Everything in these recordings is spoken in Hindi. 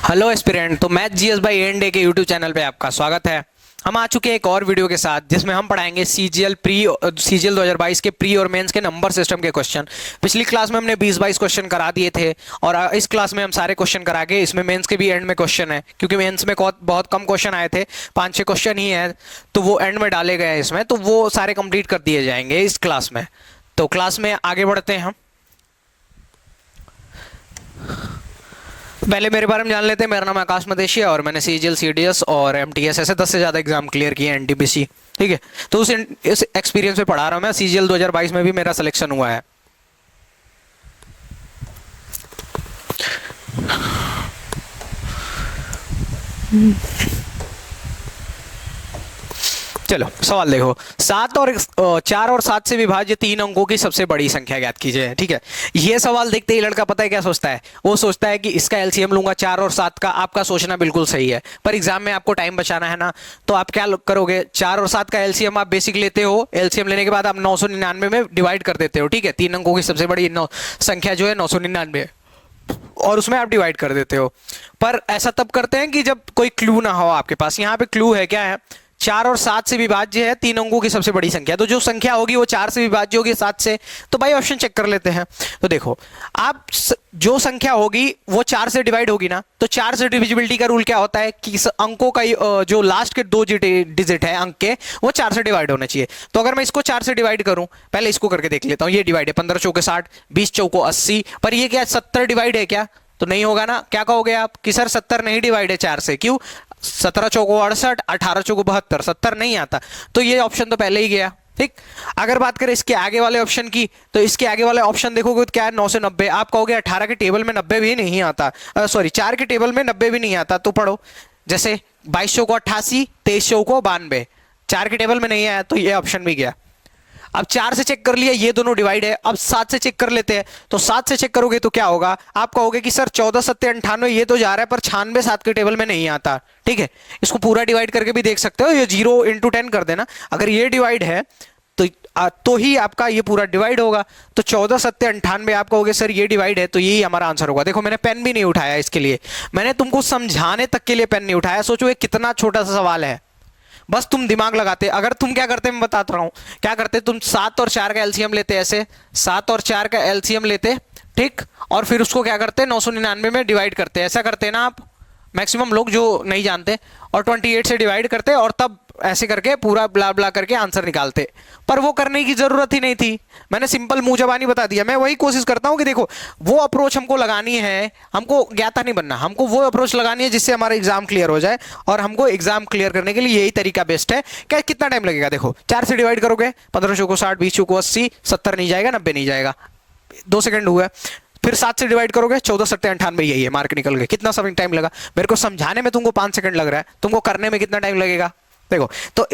Hello aspirant. तो मैथ जीएस बाई एंड डे के यूट्यूब चैनल पे आपका स्वागत है। हम आ चुके हैं एक और वीडियो के साथ जिसमें हम पढ़ाएंगे सीजीएल 2022 के प्री और मेंस के नंबर सिस्टम के क्वेश्चन। पिछली क्लास में हमने 20-22 क्वेश्चन करा दिए थे और इस क्लास में हम सारे क्वेश्चन करा के इसमें मेंस के भी एंड में क्वेश्चन है, क्योंकि मेंस में बहुत कम क्वेश्चन आए थे, 5-6 क्वेश्चन ही हैं, तो वो एंड में डाले गए हैं इसमें, तो वो सारे कंप्लीट कर दिए जाएंगे इस क्लास में। तो क्लास में आगे बढ़ते हैं हम। पहले मेरे बारे में जान लेते हैं। मेरा नाम आकाश मदेशिया और मैंने सीजीएल सीडीएस और एमटीएस ऐसे 10 से ज़्यादा एग्जाम क्लियर किए हैं, एनटीपीसी, ठीक है। तो इस एक्सपीरियंस में पढ़ा रहा हूँ मैं। सीजीएल 2022 में भी मेरा सिलेक्शन हुआ है। चलो सवाल देखो। 4 और 7 से विभाज्य 3 अंकों की सबसे बड़ी संख्या ज्ञात कीजिए, ठीक है। ये सवाल देखते ही लड़का पता है क्या सोचता है? वो सोचता है कि इसका एलसीएम लूंगा 4 और 7 का। आपका सोचना बिल्कुल सही है, पर एग्जाम में आपको टाइम बचाना है ना, तो आप क्या करोगे? 4 और 7 का एलसीएम आप बेसिक लेते हो। एलसीएम लेने के बाद आप 999 में डिवाइड कर देते हो, ठीक है। 3 अंकों की सबसे बड़ी संख्या जो है 999, और उसमें आप डिवाइड कर देते हो। पर ऐसा तब करते हैं कि जब कोई क्लू ना हो आपके पास। यहाँ पे क्लू है, क्या है? 4 और 7 से विभाज्य है 3 अंकों की सबसे बड़ी संख्या, तो जो संख्या होगी वो 4 से विभाज्य होगी 7 से। तो भाई ऑप्शन चेक कर लेते हैं। तो देखो, आप जो संख्या होगी वो 4 से डिवाइड होगी ना, तो 4 से डिविजिबिलिटी का रूल क्या होता है कि अंकों का जो लास्ट के 2 डिजिट है अंक के, वो 4 से डिवाइड होना चाहिए। तो अगर मैं इसको 4 से डिवाइड करूं, पहले इसको करके देख लेता हूं। ये डिवाइड है 15 चौके 60, 20 चौको 80, पर ये क्या 70 डिवाइड है क्या? तो नहीं होगा ना। क्या कहोगे आप कि सर 70 नहीं डिवाइड है 4 से, क्यों? 17 चौको 68, 18 चौको 72, 70 नहीं आता, तो ये ऑप्शन तो पहले ही गया, ठीक। अगर बात करें इसके आगे वाले ऑप्शन की, तो इसके आगे वाले ऑप्शन देखोगे तो क्या है? 9 से 90। आप कहोगे 18 के टेबल में 90 भी नहीं आता, सॉरी 4 के टेबल में 90 भी नहीं आता, तो पढ़ो। जैसे 22 चौको 88, 23 चौको 92, 4 के टेबल में नहीं आया, तो ये ऑप्शन भी गया। अब 4 से चेक कर लिया, ये दोनों डिवाइड है। अब 7 से चेक कर लेते हैं। तो 7 से चेक करोगे तो क्या होगा? आप कहोगे कि सर 14 सत्ते 98, ये तो जा रहा है, पर 96 7 के टेबल में नहीं आता, ठीक है। इसको पूरा डिवाइड करके भी देख सकते हो, ये 0 × 10 कर देना। अगर ये डिवाइड है तो ही आपका ये पूरा डिवाइड होगा। तो 14 सत्ते 98 आप कहोगे सर ये डिवाइड है, तो यही हमारा आंसर होगा। देखो मैंने पेन भी नहीं उठाया इसके लिए, मैंने तुमको समझाने तक के लिए पेन नहीं उठाया। सोचो ये कितना छोटा सा सवाल है, बस तुम दिमाग लगाते। अगर तुम क्या करते, मैं बताता रहा हूं क्या करते। तुम 7 और 4 का एलसीएम लेते, ऐसे 7 और 4 का एलसीएम लेते, ठीक, और फिर उसको क्या करते 999 में डिवाइड करते। ऐसा करते ना आप, मैक्सिमम लोग जो नहीं जानते, और 28 से डिवाइड करते, और तब ऐसे करके पूरा ब्ला ब्ला करके आंसर निकालते। पर वो करने की जरूरत ही नहीं थी, मैंने सिंपल मुंह जबानी बता दिया। मैं वही कोशिश करता हूं कि देखो, वो अप्रोच हमको लगानी है, हमको ज्ञाता नहीं बनना, हमको वो अप्रोच लगानी है जिससे हमारा एग्जाम क्लियर हो जाए। और हमको एग्जाम क्लियर करने के लिए यही तरीका बेस्ट है। क्या कितना टाइम लगेगा? देखो 4 से डिवाइड करोगे, 15 चौको 60, 20 चौको 80, 70 नहीं जाएगा, 90 नहीं जाएगा, 2 सेकंड हुआ। फिर 7 से डिवाइड करोगे, 14 सत्ते 98, यही है, मार्क निकल गए। कितना समय टाइम लगा? मेरे को समझाने में तुमको 5 सेकंड लग रहा है, तुमको करने में कितना टाइम लगेगा? देखो, तो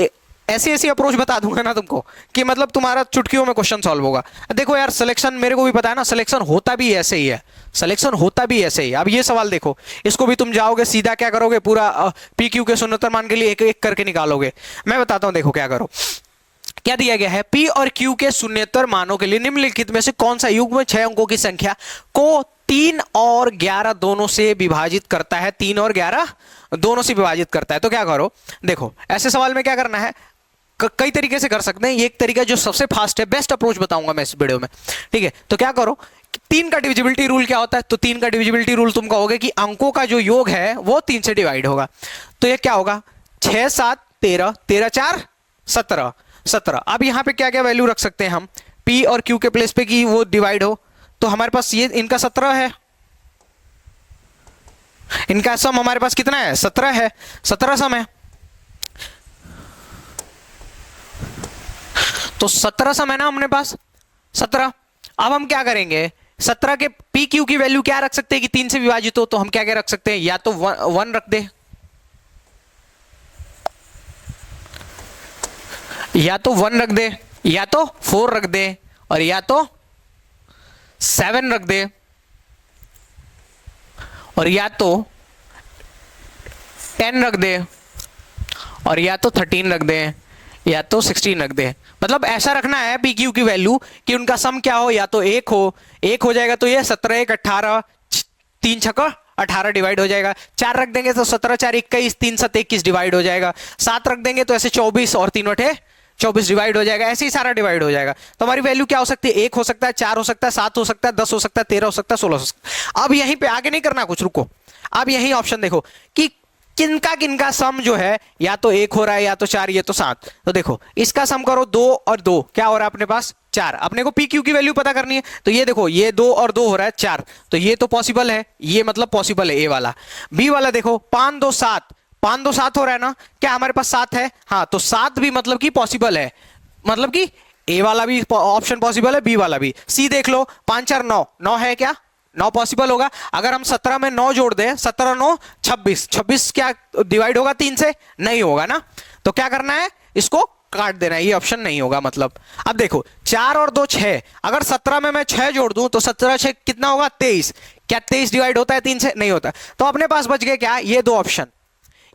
ऐसी ऐसी अप्रोच बता दूंगा ना तुमको कि मतलब तुम्हारा चुटकियों में क्वेश्चन सॉल्व होगा। देखो यार, सिलेक्शन मेरे को भी पता है ना, सिलेक्शन होता भी ऐसे ही है, सिलेक्शन होता भी ऐसे ही। अब ये सवाल देखो, इसको भी तुम जाओगे सीधा क्या करोगे, पूरा पी क्यू के शून्यतर मान के लिए एक एक करके निकालोगे। मैं बताता हूं, देखो क्या करो। क्या दिया गया है? P और Q के शून्यतर मानों के लिए निम्नलिखित में से कौन सा युग्म 6 अंकों की संख्या को 3 और 11 दोनों से विभाजित करता है? 3 और 11 दोनों से विभाजित करता है। तो क्या करो, देखो ऐसे सवाल में क्या करना है, कई तरीके से कर सकते हैं। ये एक तरीका जो सबसे फास्ट है, बेस्ट अप्रोच बताऊंगा मैं इस वीडियो में, ठीक है। तो क्या करो, 3 का डिविजिबिलिटी रूल क्या होता है? तो 3 का डिविजिबिलिटी रूल तुम कहोगे कि अंकों का जो योग है वो 3 से डिवाइड होगा। तो ये क्या होगा? 6 7 13, 13 4 17, 17। अब यहां पे क्या क्या वैल्यू रख सकते हैं हम P और Q के प्लेस पे कि वो डिवाइड हो? तो हमारे पास ये इनका 17 है, इनका सम हमारे पास कितना है? 17 है, 17 सम है। तो 17 सम है ना अपने पास, 17। अब हम क्या करेंगे, 17 के P Q की वैल्यू क्या रख सकते हैं कि 3 से विभाजित हो? तो हम क्या क्या रख सकते हैं, या तो 1 रख दे, या तो 1 रख दे, या तो 4 रख दे, और या तो 7 रख दे, और या तो 10 रख दे, और या तो 13 रख दे, या तो 16 रख दे। मतलब ऐसा रखना है पी क्यू की वैल्यू कि उनका सम क्या हो, या तो 1 हो, 1 हो जाएगा तो ये 17 1 18, 3 छक्का 18 डिवाइड हो जाएगा, 4 रख देंगे तो 17 4 21, 3 7 21 डिवाइड हो जाएगा, 7 रख देंगे तो ऐसे 24 और 3 बटे 24 डिवाइड हो जाएगा, ऐसे ही सारा डिवाइड हो जाएगा। तो हमारी वैल्यू क्या हो सकती है, 1 हो सकता है, 4 हो सकता है, 7 हो सकता है, 10 हो सकता है, 13 हो सकता है, 16 हो सकता है। अब यहीं पे आगे नहीं करना कुछ, रुको, अब यही ऑप्शन देखो कि किनका किनका सम जो है या तो 1 हो रहा है या तो 4 ये तो 7। तो देखो इसका सम करो 2 और 2 क्या हो रहा है अपने पास 4। अपने को पी क्यू की वैल्यू पता करनी है, तो ये देखो ये 2 और 2 हो रहा है 4, तो ये तो पॉसिबल है, ये मतलब पॉसिबल है ए वाला। बी वाला देखो 5 2 7, 5 2 7 हो रहा है ना, क्या हमारे पास 7 है, हाँ तो 7 भी मतलब कि पॉसिबल है, मतलब कि ए वाला भी ऑप्शन पॉसिबल है, बी वाला भी। सी देख लो 5 4 9, 9 है क्या, 9 पॉसिबल होगा। अगर हम 17 में 9 जोड़ दें, 17 9 26, 26 क्या डिवाइड होगा 3 से, नहीं होगा ना, तो क्या करना है इसको काट देना है, ये ऑप्शन नहीं होगा मतलब। अब देखो 4 और 2 6, अगर 17 में मैं 6 जोड़ दूं तो 17 6 कितना होगा 23, क्या 23 डिवाइड होता है 3 से, नहीं होता। तो अपने पास बच गए क्या, ये दो ऑप्शन,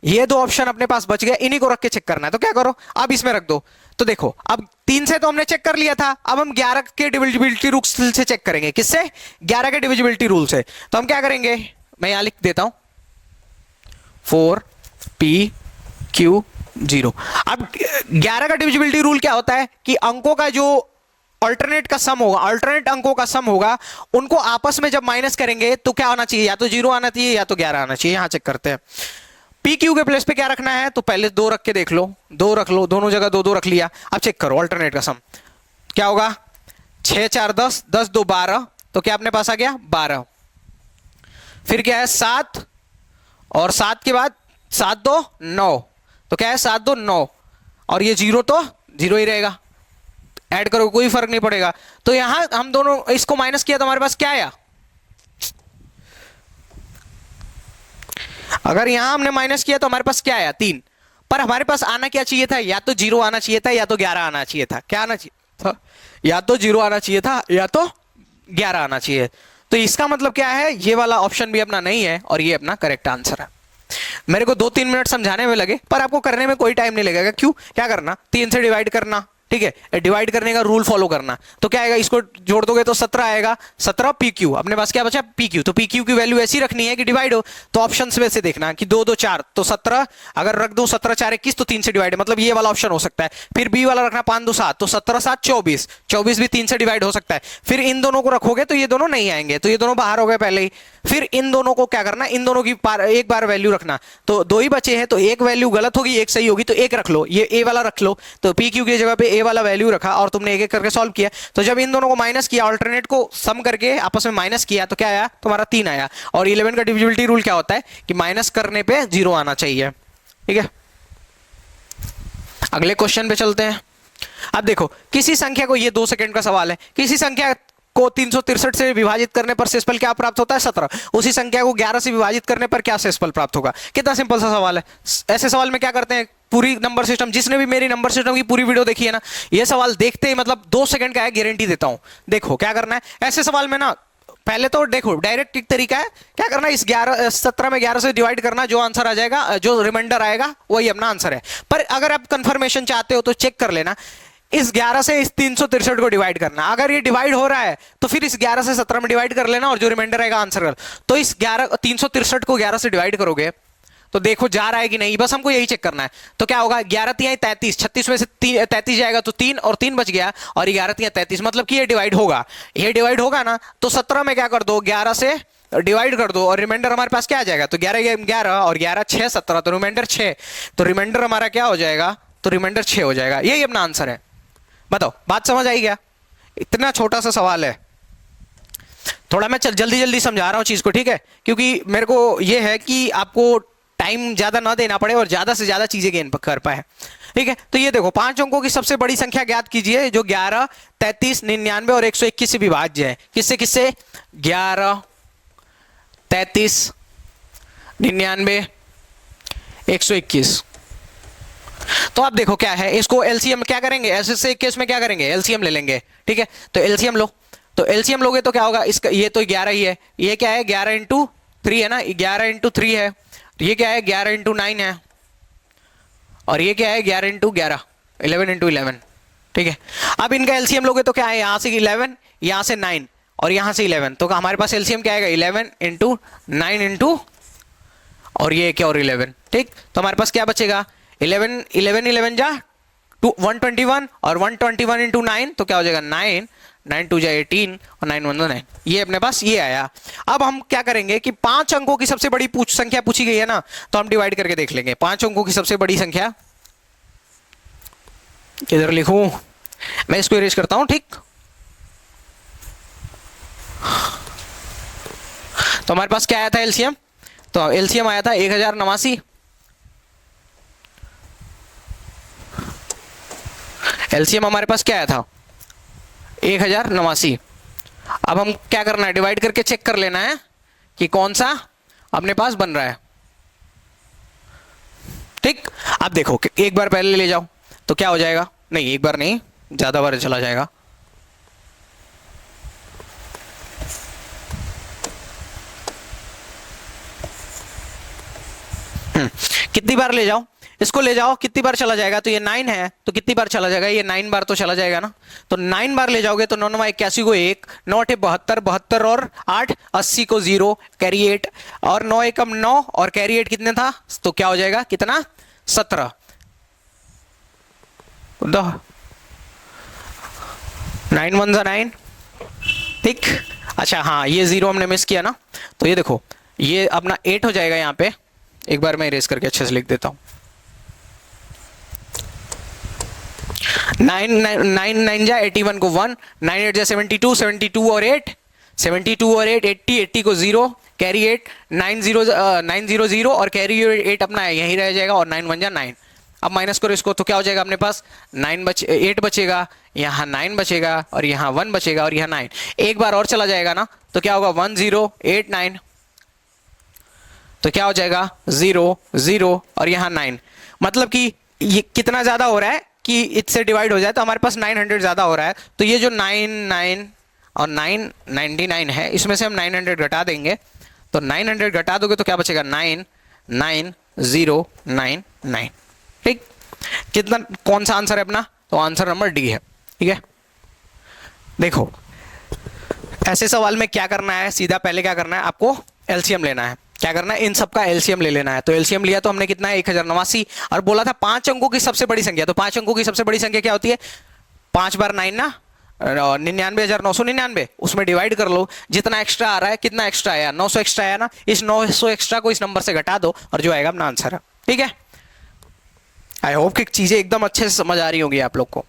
ये दो ऑप्शन अपने पास बच गए, इन्हीं को रख के चेक करना है। तो क्या करो अब इसमें रख दो, तो देखो अब 3 से तो हमने चेक कर लिया था, अब हम 11 के डिविजिबिलिटी रूल से चेक करेंगे, किससे, 11 के डिविजिबिलिटी रूल से। तो हम क्या करेंगे, मैं यहां लिख देता हूं 4p/q0। अब 11 का डिविजिबिलिटी रूल क्या होता है कि अंकों का जो अल्टरनेट का सम होगा, अल्टरनेट अंकों का सम होगा, उनको आपस में जब माइनस करेंगे तो क्या आना चाहिए, या तो 0 आना चाहिए या तो 11 आना चाहिए। यहां चेक करते हैं पी क्यू के प्लेस पे क्या रखना है, तो पहले 2 रख के देख लो, 2 रख लो, दोनों जगह 2 2 रख लिया। अब चेक करो अल्टरनेट का सम क्या होगा, 6 4 10, 10 2 12, तो क्या अपने पास आ गया 12। फिर क्या है 7, और 7 के बाद 7 2 9, तो क्या है 7 2 9, और ये 0 तो 0 ही रहेगा, ऐड करो कोई फर्क नहीं पड़ेगा। तो यहां हम दोनों इसको माइनस किया तो हमारे पास क्या आया, अगर यहां हमने माइनस किया तो हमारे पास क्या आया 3, पर हमारे पास आना क्या चाहिए था, या तो 0 आना चाहिए था या तो 11 आना चाहिए था। क्या आना चाहिए था, या तो 0 आना चाहिए था या तो 11 आना चाहिए। तो इसका मतलब क्या है, ये वाला ऑप्शन भी अपना नहीं है और ये अपना करेक्ट आंसर है। मेरे को 2-3 मिनट समझाने में लगे, पर आपको करने में कोई टाइम नहीं लगेगा। क्यों, क्या करना, 3 से डिवाइड करना, ठीक है, डिवाइड करने का रूल फॉलो करना। तो क्या आएगा, इसको जोड़ दोगे तो 17 आएगा, 17 पी क्यू, अपने पास क्या बचा पी क्यू। तो पी क्यू की वैल्यू ऐसी रखनी है कि डिवाइड हो, तो ऑप्शन में से देखना कि 2 2 4, तो 17 अगर रख दो 17 4 21, तो 3 से डिवाइड, मतलब ये वाला ऑप्शन हो सकता है। फिर बी वाला रखना 5 2 7, तो 17 7 24, 24 भी 3 से डिवाइड हो सकता है। फिर इन दोनों को रखोगे तो ये दोनों नहीं आएंगे, तो ये दोनों बाहर हो गए पहले ही। फिर इन दोनों को क्या करना, इन दोनों की एक बार वैल्यू रखना, तो 2 ही बचे हैं, तो एक वैल्यू गलत होगी एक सही होगी, तो एक रख लो, ये ए वाला रख लो। तो पी क्यू की जगह पे ए वाला वैल्यू रखा और तुमने एक एक करके सॉल्व किया। तो जब इन दोनों को माइनस किया, अल्टरनेट को सम करके आपस में माइनस किया, तो क्या आया तुम्हारा 3 आया। और 11 का डिविजिबिलिटी रूल क्या होता है कि माइनस करने पे 0 आना चाहिए, ठीक है। अगले क्वेश्चन पे चलते हैं। अब देखो किसी संख्या को, ये 2 सेकंड का सवाल है, किसी संख्या को 363 से विभाजित करने पर शेषफल क्या प्राप्त होता है 17। उसी संख्या को 11 से विभाजित करने पर क्या शेषफल प्राप्त होगा। कितना सिंपल सा सवाल है। ऐसे सवाल में क्या करते हैं, पूरी नंबर सिस्टम, जिसने भी मेरी नंबर सिस्टम की पूरी वीडियो देखी है ना, ये सवाल देखते ही मतलब 2 सेकंड का है, गारंटी देता हूं। देखो क्या करना है ऐसे सवाल में ना, पहले तो देखो डायरेक्ट एक तरीका है, क्या करना है इस 17 में 11 से डिवाइड करना, जो आंसर आ जाएगा, जो रिमाइंडर आएगा वही अपना आंसर है। पर अगर आप कंफर्मेशन चाहते हो तो चेक कर लेना, इस 11 से इस 363 को डिवाइड करना, अगर ये डिवाइड हो रहा है तो फिर इस 11 से 17 में डिवाइड कर लेना और जो रिमाइंडर आएगा आंसर कर। तो इस 363 को 11 से डिवाइड करोगे तो देखो जा रहा है कि नहीं, बस हमको यही चेक करना है। तो क्या होगा 11 3 33, 36 में से 33 जाएगा तो 3 और 3 बच गया, और 11 3 33, मतलब कि ये डिवाइड होगा। ये डिवाइड होगा ना, तो 17 में क्या कर दो 11 से डिवाइड कर दो और रिमाइंडर हमारे पास क्या आ जाएगा, तो 11 11 और 11 6 17, तो रिमाइंडर 6, तो रिमाइंडर हमारा क्या हो जाएगा, तो रिमाइंडर 6 हो जाएगा। यही अपना आंसर है। बताओ बात समझ आई क्या, इतना छोटा सा सवाल है। थोड़ा मैं जल्दी जल्दी समझा रहा हूं चीज को, ठीक है, क्योंकि मेरे को यह है कि आपको टाइम ज्यादा ना देना पड़े और ज्यादा से ज्यादा चीजें गेन कर पाए, ठीक है। तो ये देखो 5 अंकों की सबसे बड़ी संख्या ज्ञात कीजिए जो 11 33 99 और 121 से विभाज्य है। किससे किससे, 11 33 99 121। तो आप देखो क्या है, इसको एलसीएम क्या करेंगे, ऐसे केस में क्या करेंगे, एलसीएम ले लेंगे, ठीक है। तो एलसीएम लो, तो एलसीएम लोगे तो क्या होगा, इसका ये तो 11 ही है, ये क्या है 11 इंटू 3 है ना, 11 इंटू 3 है, ये क्या है 11 इंटू 9 है, और ये क्या है 11 इंटू 11, 11 इंटू 11, ठीक है। अब इनका एलसीएम लोगे तो क्या है, यहां से 11 यहां से 9, और यहां से 11, तो हमारे पास एलसीएम क्या आएगा 11 इंटू 9 इंटू और ये क्या और 11, ठीक। तो हमारे पास क्या बचेगा 11 11 11 जा 121 और 121 इंटू 9 तो क्या हो जाएगा 9 9 2 जा 18 और 9 1 9, ये अपने पास ये आया। अब हम क्या करेंगे कि 5 अंकों की सबसे बड़ी संख्या पूछी गई है ना, तो हम डिवाइड करके देख लेंगे। 5 अंकों की सबसे बड़ी संख्या किधर लिखूं, मैं इसको इरेज करता हूं, ठीक। तो हमारे पास क्या आया था एलसीएम, तो एलसीएम आया था 1089। एलसीएम हमारे पास क्या आया था 1089। अब हम क्या करना है डिवाइड करके चेक कर लेना है कि कौन सा अपने पास बन रहा है, ठीक। अब देखो एक बार पहले ले जाओ तो क्या हो जाएगा, नहीं एक बार नहीं ज्यादा बार चला जाएगा। कितनी बार ले जाओ, इसको ले जाओ कितनी बार चला जाएगा, तो ये 9 है तो कितनी बार चला जाएगा, ये 9 बार तो चला जाएगा ना। तो 9 बार ले जाओगे तो 9 9 81 को 1, 9 8 72, 72 और 8 80 को 0 कैरी 8 और 9 1 9 और कैरी 8 कितने था, तो क्या हो जाएगा कितना 17 9 1 9, ठीक। अच्छा हाँ ये 0 हमने मिस किया ना, तो ये देखो ये अपना 8 हो जाएगा यहाँ पे, एक बार मैं इरेज करके अच्छे से लिख देता हूं। 9 9 9 जा 81 को 1, 9 8 जा 72, 72 और 8 72 और 8 80, 80 को 0 कैरी 8 9 0 9 0 0 और कैरी 8 अपना यहीं रह जाएगा और 9 1 जा 9। अब माइनस करो इसको तो क्या हो जाएगा अपने पास 8 बचेगा, यहाँ 9 बचेगा और यहाँ 1 बचेगा और यहाँ 9। एक बार और चला जाएगा ना तो क्या होगा 1 0 8 9, तो क्या हो जाएगा 0 0 और यहाँ 9। मतलब कि ये कितना ज्यादा हो रहा है कि इससे डिवाइड हो जाए तो हमारे पास 900 ज्यादा हो रहा है, तो ये जो 9 9 और 999 है इसमें से हम 900 घटा देंगे, तो 900 घटा दोगे तो क्या बचेगा 9 9 0 9 9, ठीक। कितना कौन सा आंसर है अपना, तो आंसर नंबर डी है, ठीक है। देखो ऐसे सवाल में क्या करना है, सीधा पहले क्या करना है आपको एलसीएम लेना है, क्या करना है इन सबका एलसीएम ले लेना है। तो एलसीएम लिया तो हमने कितना है 1089 और बोला था 5 अंकों की सबसे बड़ी संख्या, तो 5 अंकों की सबसे बड़ी संख्या क्या होती है 5 बार 9 ना 99,999, उसमें डिवाइड कर लो, जितना एक्स्ट्रा आ रहा है, कितना एक्स्ट्रा आया 900 एक्स्ट्रा आया ना, इस 900 एक्स्ट्रा को इस नंबर से घटा दो और जो आएगा अपना आंसर है, ठीक है। आई होप कि चीजें एकदम अच्छे से समझ आ रही होगी आप लोग को।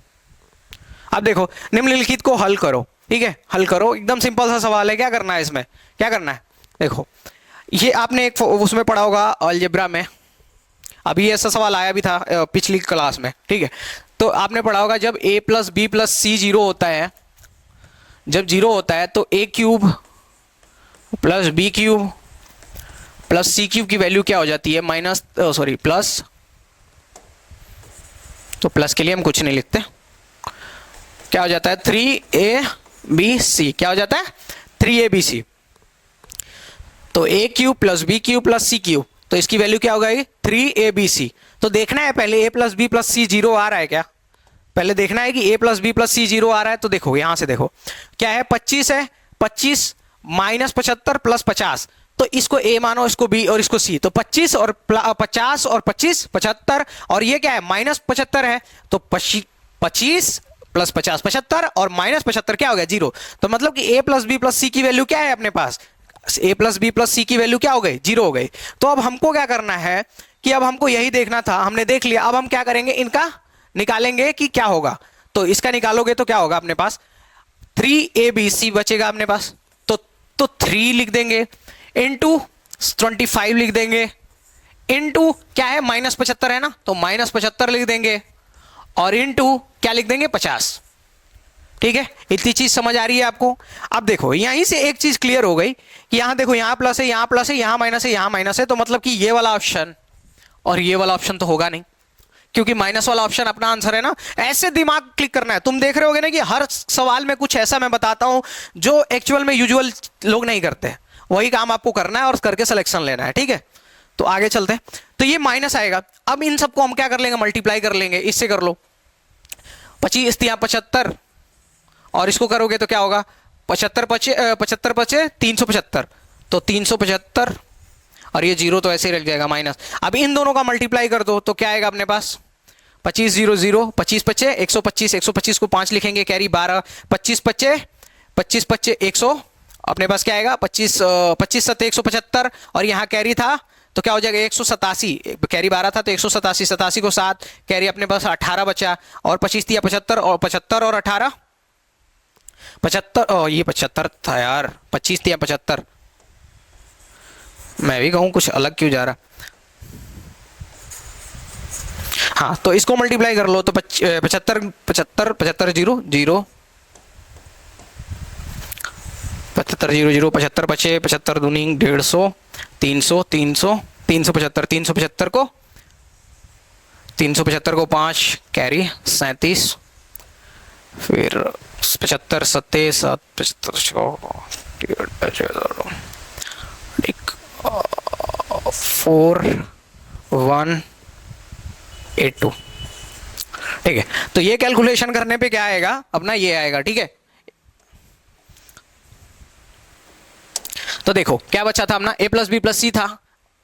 अब देखो निम्नलिखित को हल करो, ठीक है, हल करो, एकदम सिंपल सा सवाल है। क्या करना है इसमें, क्या करना है देखो, ये आपने एक उसमें पढ़ा होगा अलजेब्रा में, अभी ऐसा सवाल आया भी था पिछली क्लास में, ठीक है। तो आपने पढ़ा होगा जब a plus B plus C 0 होता है, जब 0 होता है तो a cube plus B cube plus C cube की वैल्यू क्या हो जाती है माइनस सॉरी प्लस, तो प्लस के लिए हम कुछ नहीं लिखते, क्या हो जाता है 3abc, क्या हो जाता है 3abc। तो a cube plus B cube plus C cube, तो इसकी वैल्यू क्या हो गई 3abc। तो देखना है पहले a plus B plus C 0 आ रहा है क्या, पहले देखना है कि a plus B plus C 0 आ रहा है। तो देखो यहां से देखो क्या है 25 है, 25 माइनस 75 प्लस 50, तो इसको a मानो, इसको b और इसको c, तो 25 और 50 और 25 75 और ये क्या है माइनस 75 है, तो 25 प्लस 50 75 और माइनस 75 क्या हो गया 0। तो मतलब कि a प्लस बी प्लस सी की वैल्यू क्या है अपने पास, a प्लस बी प्लस सी की वैल्यू क्या हो गई 0 हो गई। तो अब हमको क्या करना है कि अब हमको यही देखना था, हमने देख लिया, अब हम क्या करेंगे इनका निकालेंगे कि क्या होगा। तो इसका निकालोगे तो क्या होगा अपने पास 3abc बचेगा अपने पास, तो 3 लिख देंगे इंटू 25 लिख देंगे इंटू क्या है माइनस 75 है ना, तो माइनस 75 लिख देंगे और इंटू क्या लिख देंगे 50, ठीक है। इतनी चीज समझ आ रही है आपको। अब देखो यहीं से एक चीज क्लियर हो गई कि यहां देखो यहां प्लस है, यहां प्लस है, यहां माइनस है, यहां माइनस है, तो मतलब कि ये वाला ऑप्शन और ये वाला ऑप्शन तो होगा नहीं, क्योंकि माइनस वाला ऑप्शन अपना आंसर है ना। ऐसे दिमाग क्लिक करना है, तुम देख रहे होगे ना कि हर सवाल में कुछ ऐसा मैं बताता हूं जो एक्चुअल में यूजुअल लोग नहीं करते, वही काम आपको करना है और करके सिलेक्शन लेना है, ठीक है। तो आगे चलते हैं, तो ये माइनस आएगा, अब इन सबको हम क्या कर लेंगे मल्टीप्लाई कर लेंगे, इससे कर लो 25 75 और इसको करोगे तो क्या होगा पचहत्तर पचे 375, तो 375 और ये जीरो तो ऐसे ही रख जाएगा माइनस। अब इन दोनों का मल्टीप्लाई कर दो तो क्या आएगा अपने पास 25 0 0, 25 पचे 125, 125 को 5 लिखेंगे कैरी 12, 25 पचे 100, अपने पास क्या आएगा 25 25 सत्ते 175 और यहाँ कैरी था तो क्या हो जाएगा 187, कैरी 12 था तो 187, 87 को 7, कैरी अपने पास 18 बचा और 25 दिया 75 और 75 और 18 75, ये 75 था यार, 25 दिया 75, मैं भी कहूँ कुछ अलग क्यों जा रहा। हाँ तो इसको मल्टीप्लाई कर लो तो 75 75 75 0 0, 75 0 0, 75 बचे 75 दूनी 150, 300 300 375, 375 को 5 कैरी 37, फिर 75 सत्ते 7 75 4182, ठीक है। तो ये कैलकुलेशन करने पे क्या आएगा अपना ये आएगा, ठीक है। तो देखो क्या बचा था अपना a plus B plus c था,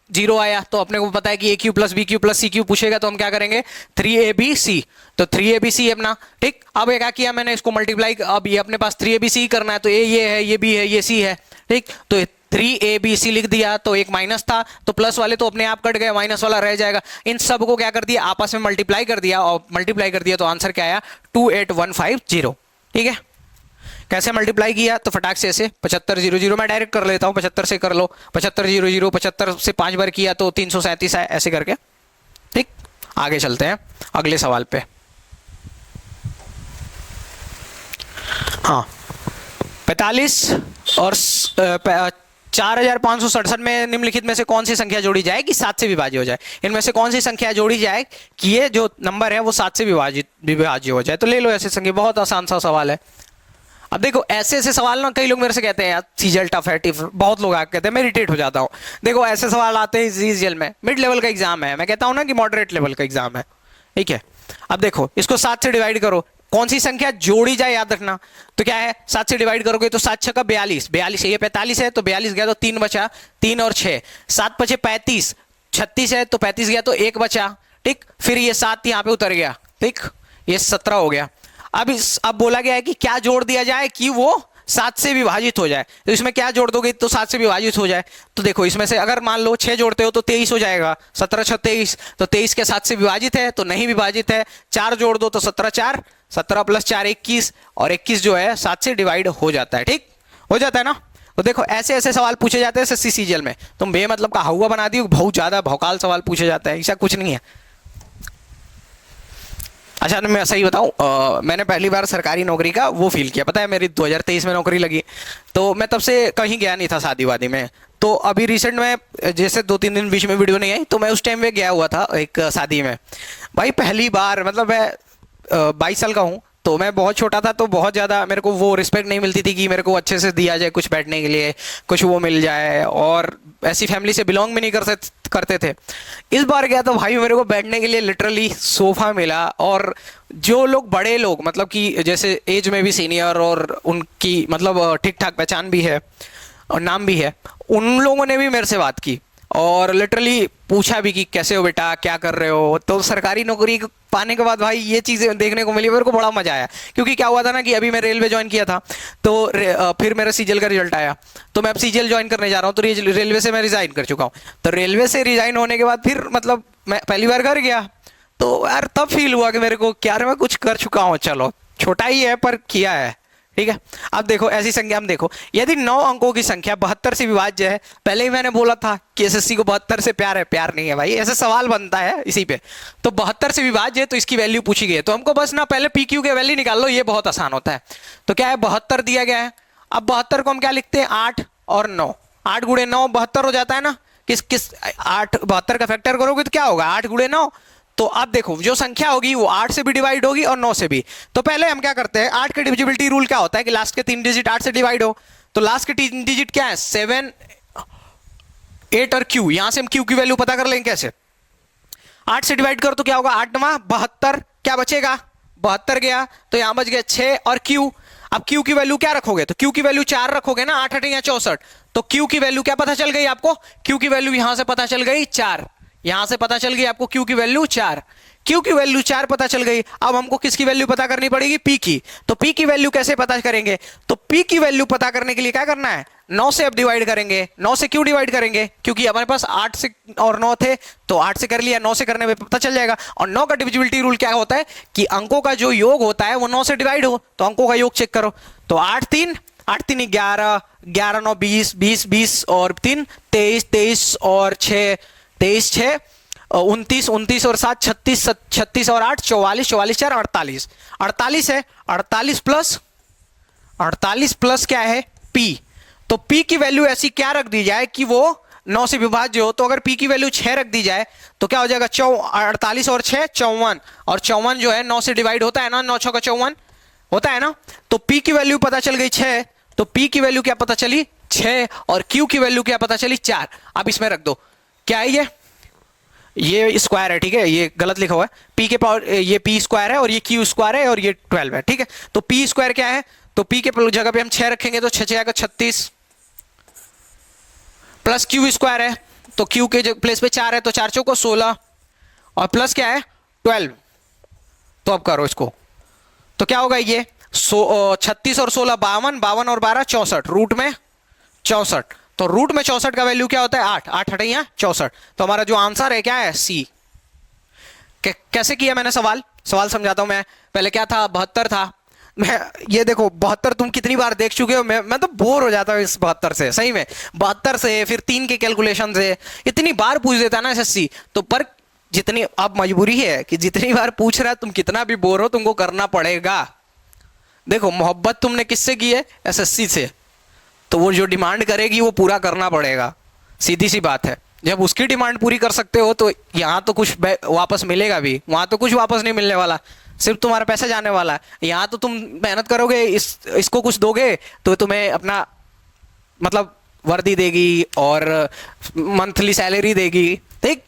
जीरो आया तो अपने को पता है कि a cube plus B cube plus c cube पूछेगा तो हम क्या करेंगे 3abc, तो 3abc अपना, ठीक। अब ये क्या किया मैंने इसको मल्टीप्लाई, अब ये अपने पास 3abc करना है तो ये है ये बी है ये सी है, ठीक। तो 3abc लिख दिया तो एक माइनस था तो प्लस वाले तो अपने आप कट गए, माइनस वाला रह जाएगा। इन सब को क्या कर दिया आपस में मल्टीप्लाई कर दिया और मल्टीप्लाई कर दिया तो आंसर क्या आया 28150, ठीक है। कैसे मल्टीप्लाई किया तो फटाक से ऐसे 75 0 0 मैं डायरेक्ट कर लेता हूँ, 75 से कर लो, 75 0 0 75 से 5 बार किया तो 337 है, ऐसे करके, ठीक। आगे चलते हैं अगले सवाल पे। हाँ 45 और 4567 में निम्नलिखित में से कौन सी संख्या जोड़ी जाए कि 7 से विभाज्य हो जाए, इनमें से कौन सी संख्या जोड़ी जाए कि ये जो नंबर है वो 7 से विभाज्य हो जाए। तो ले लो ऐसे संख्या, बहुत आसान सा सवाल है। अब देखो ऐसे ऐसे सवाल ना कई लोग मेरे से कहते हैं यार सीजीएल टफ है, टिफ, बहुत लोग आके कहते हैं मैं इरिटेट हो जाता हूँ। देखो ऐसे सवाल आते हैं सीजीएल में, मिड लेवल का एग्जाम है, मैं कहता हूँ ना कि मॉडरेट लेवल का एग्जाम है, ठीक है। अब देखो इसको 7 से डिवाइड करो, कौन सी संख्या जोड़ी जाए याद रखना। तो क्या है 7 से डिवाइड करोगे तो 7 छक्का 42, 42 ये 45 है तो 42 गया तो 3 बचा, 3 और 6 7 बचे 35, 36 है तो 35 गया तो 1 बचा, ठीक। फिर ये 7 यहाँ पे उतर गया, ठीक, ये 17 हो गया। अब बोला गया है कि क्या जोड़ दिया जाए कि वो 7 से विभाजित हो जाए, तो इसमें क्या जोड़ दोगे तो 7 से विभाजित हो जाए। तो देखो इसमें से अगर मान लो 6 जोड़ते हो तो 23 हो जाएगा, 17 6 23, तो 23 के 7 से विभाजित है तो नहीं विभाजित है। 4 जोड़ दो तो 17 4, 17 प्लस 4 21, और 21 जो है 7 से डिवाइड हो जाता है, ठीक हो जाता है ना। तो देखो ऐसे ऐसे सवाल पूछे जाते हैं एसएससी सीजीएल में, तुम बेमतलब का हवा बना दी, बहुत ज्यादा भौकाल सवाल पूछे जाता है, ऐसा कुछ नहीं है। अच्छा मैं सही बताऊं, मैंने पहली बार सरकारी नौकरी का वो फील किया, पता है मेरी 2023 में नौकरी लगी, तो मैं तब से कहीं गया नहीं था शादी वादी में। तो अभी रिसेंट में जैसे 2-3 दिन बीच में वीडियो नहीं आई तो मैं उस टाइम में गया हुआ था एक शादी में। भाई पहली बार, मतलब मैं 22 साल का हूँ तो मैं बहुत छोटा था, तो बहुत ज़्यादा मेरे को वो रिस्पेक्ट नहीं मिलती थी कि मेरे को अच्छे से दिया जाए कुछ बैठने के लिए, कुछ वो मिल जाए, और ऐसी फैमिली से बिलोंग भी नहीं करते थे। इस बार गया तो भाई मेरे को बैठने के लिए लिटरली सोफा मिला, और जो लोग बड़े लोग मतलब कि जैसे एज में भी सीनियर और उनकी मतलब ठीक ठाक पहचान भी है और नाम भी है, उन लोगों ने भी मेरे से बात की और लिटरली पूछा भी कि कैसे हो बेटा, क्या कर रहे हो। तो सरकारी नौकरी पाने के बाद भाई ये चीज़ें देखने को मिली, मेरे को बड़ा मजा आया। क्योंकि क्या हुआ था ना कि अभी मैं रेलवे ज्वाइन किया था, तो फिर मेरा सीजीएल का रिजल्ट आया, तो मैं अब सीजीएल ज्वाइन करने जा रहा हूँ, तो रेलवे से मैं रिजाइन कर चुका हूँ। तो रेलवे से रिजाइन होने के बाद फिर मतलब मैं पहली बार घर गया, तो यार तब फील हुआ कि मेरे को क्या मैं कुछ कर चुका हूँ, चलो छोटा ही है पर किया है, ठीक है। अब देखो ऐसी संख्या हम देखो, यदि 9 अंकों की संख्या 72 से विभाज्य है, पहले ही मैंने बोला था कि एसएससी को 72 से प्यार है, प्यार नहीं है भाई, ऐसा सवाल बनता है इसी पे। तो 72 से विभाज्य है तो इसकी वैल्यू पूछी गई है, तो हमको बस ना पहले पी क्यू के वैल्यू निकाल लो, ये बहुत आसान होता है। तो क्या है 72 दिया गया है, अब 72 को हम क्या लिखते हैं 8 और 9, 8 गुणे 9 72 हो जाता है ना। किस 8 72 का फैक्टर करोगे तो क्या होगा 8 गुणे 9। तो अब देखो जो संख्या होगी वो 8 से भी डिवाइड होगी और 9 से भी। तो पहले हम क्या करते हैं, 8 के डिविजिबिलिटी रूल क्या होता है कि लास्ट के 3 डिजिट 8 से डिवाइड हो। तो लास्ट के 3 डिजिट क्या है 7 8 और क्यू, यहां से हम क्यू की वैल्यू पता कर लेंगे कैसे, 8 से डिवाइड करो तो क्या होगा 8 9 72, क्या बचेगा 72 गया, तो यहां बच गया 6 और क्यू। अब Q की वैल्यू क्या रखोगे, तो Q की वैल्यू 4 रखोगे ना, 8 8 या 64, तो Q की वैल्यू क्या पता चल गई आपको, Q की वैल्यू यहां से पता चल गई 4, यहां से पता चल गई आपको Q की वैल्यू 4, Q की वैल्यू 4 पता चल गई। अब हमको किसकी वैल्यू पता करनी पड़ेगी, P की। तो P की वैल्यू कैसे पता करेंगे, तो P की वैल्यू पता करने के लिए क्या करना है, 9 से अब डिवाइड करेंगे। 9 से क्यों डिवाइड करेंगे, क्योंकि हमारे पास 8 से और 9 थे, तो 8 से कर लिया, 9 से करने में पता चल जाएगा। और 9 का डिविजिबिलिटी रूल क्या होता है कि अंकों का जो योग होता है वो 9 से डिवाइड हो, तो अंकों का योग चेक करो। तो 8 3 11, 11 9 20, 20 20 और 3 23, 23 और 6 23, 6 29, 29 और 7 36, 36 और 8 44, 44 4 48, 48 है, 48 प्लस क्या है P। तो P की वैल्यू ऐसी क्या रख दी जाए कि वो 9 से विभाज्य हो, तो अगर P की वैल्यू 6 रख दी जाए तो क्या हो जाएगा, 48 और 6 54, और 54 जो है 9 से डिवाइड होता है ना, 9 6 का 54 होता है ना। तो P की वैल्यू पता चल गई 6, तो P की वैल्यू क्या पता चली 6, और Q की वैल्यू क्या पता चली 4। अब इसमें रख दो, क्या है ये स्क्वायर है, ठीक है, ये गलत लिखा हुआ है, P के पावर ये P स्क्वायर है और ये Q स्क्वायर है और ये 12 है, ठीक है। तो P स्क्वायर क्या है, तो P के जगह पे हम 6 रखेंगे तो 6 6 का 36 प्लस Q स्क्वायर है, तो Q के प्लेस पे 4 है तो 4 चौको 16 और प्लस क्या है 12। तो अब करो इसको, तो क्या होगा ये 36 और 16 52, 52 और 12 64, रूट में 64, तो रूट में 64 का वैल्यू क्या होता है 8, 8 8 या 64। तो हमारा जो आंसर है क्या है सी। कैसे किया मैंने सवाल समझाता हूं मैं। पहले क्या था 72 था, मैं ये देखो 72 तुम कितनी बार देख चुके हो, मैं तो बोर हो जाता हूँ इस 72 से, सही में 72 से, फिर 3 के कैलकुलेशन से इतनी बार पूछ देता है ना एसएससी। तो पर जितनी अब मजबूरी है कि जितनी बार पूछ रहा है, तुम कितना भी बोर हो तुमको करना पड़ेगा। देखो मोहब्बत तुमने किससे की है, एसएससी से, तो वो जो डिमांड करेगी वो पूरा करना पड़ेगा, सीधी सी बात है। जब उसकी डिमांड पूरी कर सकते हो तो यहाँ तो कुछ वापस मिलेगा भी, वहां तो कुछ वापस नहीं मिलने वाला, सिर्फ तुम्हारा पैसा जाने वाला है। यहाँ तो तुम मेहनत करोगे, इसको कुछ दोगे तो तुम्हें अपना मतलब वर्दी देगी और मंथली सैलरी देगी, ठीक।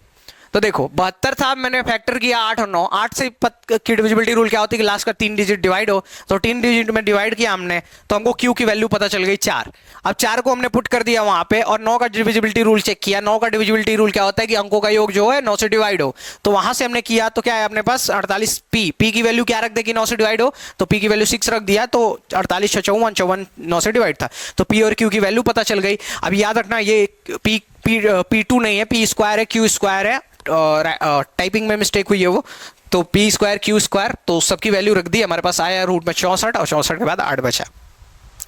तो देखो 72 था, मैंने फैक्टर किया 8 और 9, 8 से की डिविजिबिलिटी रूल क्या होती है कि लास्ट का 3 डिजिट डिवाइड हो, तो 3 डिजिट में डिवाइड किया हमने, तो हमको Q की वैल्यू पता चल गई 4। अब 4 को हमने पुट कर दिया वहां पे और 9 का डिविजिबिलिटी रूल चेक किया। 9 का डिविजिबिलिटी रूल क्या होता है कि अंकों का योग जो है 9 से डिवाइड हो, तो वहां से हमने किया तो क्या है अपने पास 48 P की वैल्यू क्या रख दे कि 9 से डिवाइड हो, तो P की वैल्यू 6 रख दिया, तो 48 6 54 54 9 से डिवाइड था, तो P और Q की वैल्यू पता चल गई। अब याद रखना ये P2 नहीं है, P स्क्वायर है, Q स्क्वायर है, टाइपिंग में मिस्टेक हुई है वो, तो P स्क्वायर Q स्क्वायर, तो सबकी वैल्यू रख दी, हमारे पास आया रूट में 64 और 64 के बाद 8 बचा।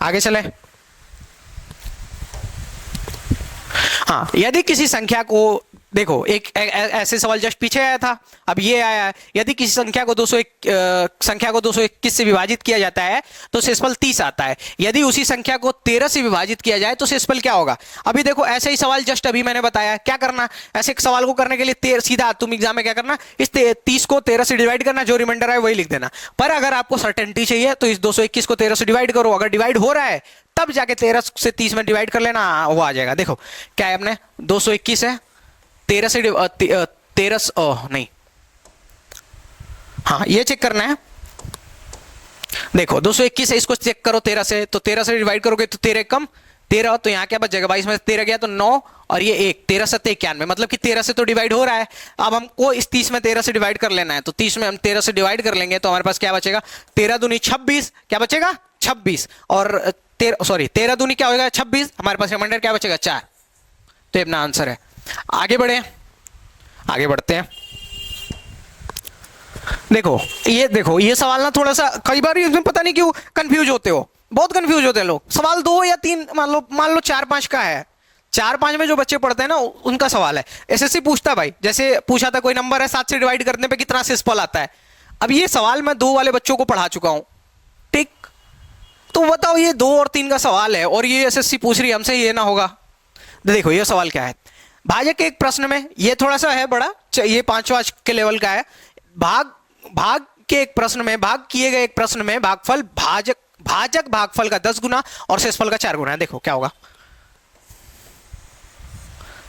आगे चले। हाँ, यदि किसी संख्या को देखो एक ऐसे सवाल जस्ट पीछे आया था, अब ये आया है, यदि किसी संख्या को 221 से विभाजित किया जाता है तो शेषफल 30 आता है। यदि उसी संख्या को 13 से विभाजित किया जाए तो शेषफल क्या होगा। अभी देखो ऐसे ही सवाल जस्ट अभी मैंने बताया, क्या करना, ऐसे एक सवाल को करने के लिए सीधा तुम एग्जाम में क्या करना, इस 30 को 13 से डिवाइड करना, जो रिमाइंडर है वही लिख देना। पर अगर आपको सर्टेनिटी चाहिए तो इस 221 को 13 से डिवाइड करो, अगर डिवाइड हो रहा है तब जाके 13 से 30 में डिवाइड कर लेना, वो आ जाएगा। देखो क्या है अपने 221 है, 13 से 13 नहीं, हाँ ये चेक करना है। देखो 221 है, इसको चेक करो 13 से, तो 13 से डिवाइड करोगे तो 13 कम 13, तो यहाँ क्या बच जाएगा 22 में 13 गया तो 9 और ये 1, 13 7 91, मतलब कि 13 से तो डिवाइड हो रहा है। अब हमको इस 30 में 13 से डिवाइड कर लेना है, तो 30 में हम 13 से डिवाइड कर लेंगे तो हमारे पास क्या बचेगा 13 दूनी 26, क्या बचेगा 26, और 13 दूनी क्या होगा 26, हमारे पास रिमाइंडर क्या बचेगा 4। तो ये अपना आंसर है। आगे बढ़ते हैं। देखो ये सवाल ना थोड़ा सा कई बार इसमें पता नहीं क्यों कंफ्यूज होते हो, बहुत कंफ्यूज होते हैं लोग। सवाल 2 या 3 मान लो 4 5 का है, 4 5 में जो बच्चे पढ़ते हैं ना उनका सवाल है। एसएससी पूछता है भाई, जैसे पूछा था कोई नंबर है 7 से डिवाइड करने पे कितना शेषफल आता है। अब ये सवाल मैं 2 वाले बच्चों को पढ़ा चुका हूं, ठीक। तो बताओ ये 2 और 3 का सवाल है और ये एसएससी पूछ रही है हमसे, ये ना होगा। देखो ये सवाल क्या है, भाजक के एक प्रश्न में, ये थोड़ा सा है बड़ा, ये 5 के लेवल का है। भाग के एक प्रश्न में, भाग किए गए एक प्रश्न में भागफल भाजक भागफल का 10 गुना और शेषफल का 4 गुना है। देखो क्या होगा,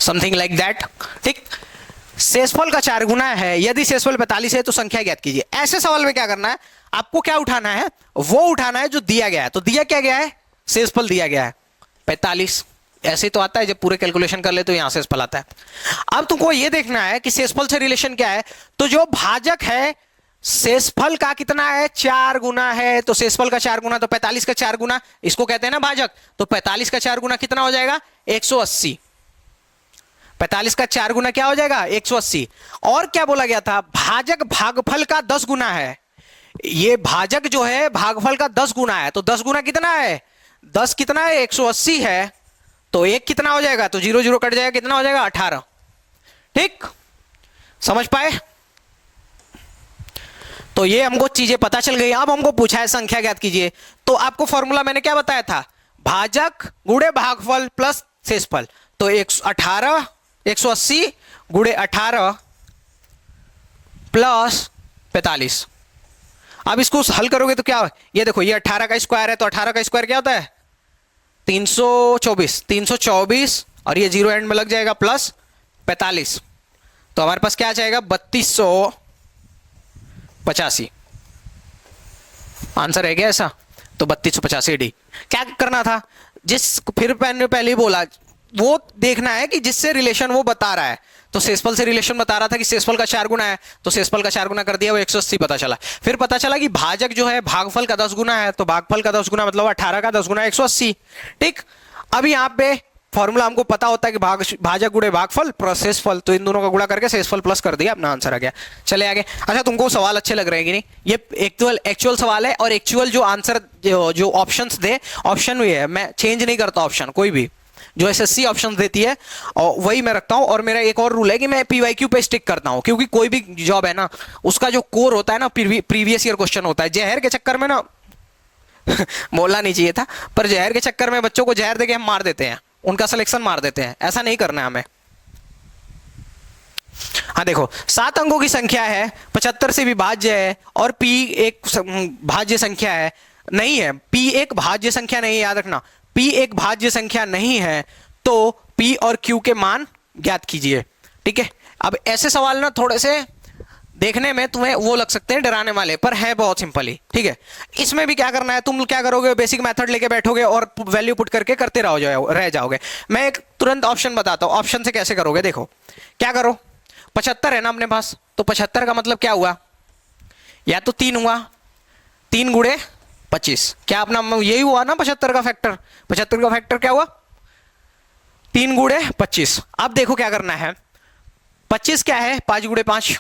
समथिंग लाइक दैट, ठीक। शेषफल का 4 गुना है, यदि शेषफल 45 है तो संख्या ज्ञात कीजिए। ऐसे सवाल में क्या करना है, आपको क्या उठाना है, वो उठाना है जो दिया गया है। तो दिया क्या गया है, शेषफल दिया गया है 45, ऐसे तो आता है, जब पूरे कैलकुलेशन कर ले तो यहां शेषफल आता है। अब तुमको ये देखना है कि शेषफल से रिलेशन क्या है, तो जो भाजक है शेषफल का कितना है, 4 गुना है, तो शेषफल का 4 गुना तो 45 का 4 गुना, इसको कहते हैं ना भाजक, तो 45 का 4 गुना कितना हो जाएगा, 180। 45 का 4 गुना क्या हो जाएगा, 180। और क्या बोला गया था, भाजक भागफल का 10 गुना है। ये भाजक जो है भागफल का 10 गुना है, तो 10 गुना कितना है, 10 कितना है, 180 है, तो एक कितना हो जाएगा, तो 0 0 कट जाएगा, कितना हो जाएगा, 18। ठीक, समझ पाए। तो ये हमको चीजें पता चल गई। अब हमको पूछा है संख्या ज्ञात कीजिए, तो आपको फॉर्मूला मैंने क्या बताया था, भाजक गुणे भागफल प्लस शेषफल, तो 118 180 गुणे 18 प्लस 45। अब इसको हल करोगे तो क्या, ये देखो ये 18 का स्क्वायर है, तो 18 का स्क्वायर क्या होता है, 324, 324 और ये 0 एंड में लग जाएगा प्लस 45, तो हमारे पास क्या आ जाएगा, 3285। आंसर है क्या ऐसा, तो 3285 डी। क्या करना था, जिस फिर मैंने पहले ही बोला, वो देखना है कि जिससे रिलेशन वो बता रहा है, तो शेषफल से रिलेशन बता रहा था कि शेषफल का 4 गुना है, तो शेषफल का 4 गुना कर दिया, वो 180 पता चला। फिर पता चला कि भाजक जो है भागफल का 10 गुना है, तो भागफल का 10 गुना मतलब 18 का 10 गुना 180। ठीक, अब यहाँ पे फॉर्मूला हमको पता होता है कि भाजक गुणे भागफल प्लस शेषफल, तो इन दोनों का गुणा करके शेषफल प्लस कर दिया, अपना आंसर आ गया। चले आगे। अच्छा, तुमको सवाल अच्छे लग रहे हैं कि नहीं, ये एक्चुअल सवाल है, और एक्चुअल जो आंसर जो ऑप्शंस दे, ऑप्शन भी है, मैं चेंज नहीं करता ऑप्शन, कोई भी जो एसएससी ऑप्शन देती है और वही मैं रखता हूं। और मेरा एक और रूल है कि मैं पीवाईक्यू पे स्टिक करता हूं, क्योंकि कोई भी जॉब है ना, उसका जो कोर होता है ना, प्रीवियस ईयर क्वेश्चन होता है। जहर के चक्कर में ना बोलना नहीं चाहिए था, पर जहर के चक्कर में बच्चों को जहर देके हम मार देते हैं, उनका सिलेक्शन मार देते हैं, ऐसा नहीं करना है हमें। हाँ देखो, 7 अंकों की संख्या है, 75 से विभाज्य है, और p एक भाज्य संख्या है, नहीं है, p एक भाज्य संख्या नहीं है, याद रखना, p एक भाज्य संख्या नहीं है, तो p और q के मान ज्ञात कीजिए। ठीक है, अब ऐसे सवाल ना थोड़े से देखने में तुम्हें वो लग सकते हैं डराने वाले, पर है बहुत सिंपल ही। ठीक है, इसमें भी क्या करना है, तुम क्या करोगे, बेसिक मेथड लेके बैठोगे और वैल्यू पुट करके करते रह जाओगे। मैं एक तुरंत ऑप्शन बताता हूं, ऑप्शन से कैसे करोगे। देखो क्या करो, 75 है ना अपने पास, तो 75 का मतलब क्या हुआ, या तो 3 हुआ, 3 गुणे 25, क्या अपना यही हुआ ना 75 का फैक्टर। 75 का फैक्टर क्या हुआ, 3 गुणे 25। अब देखो क्या करना है, 25 क्या है, 5 गुणे 5।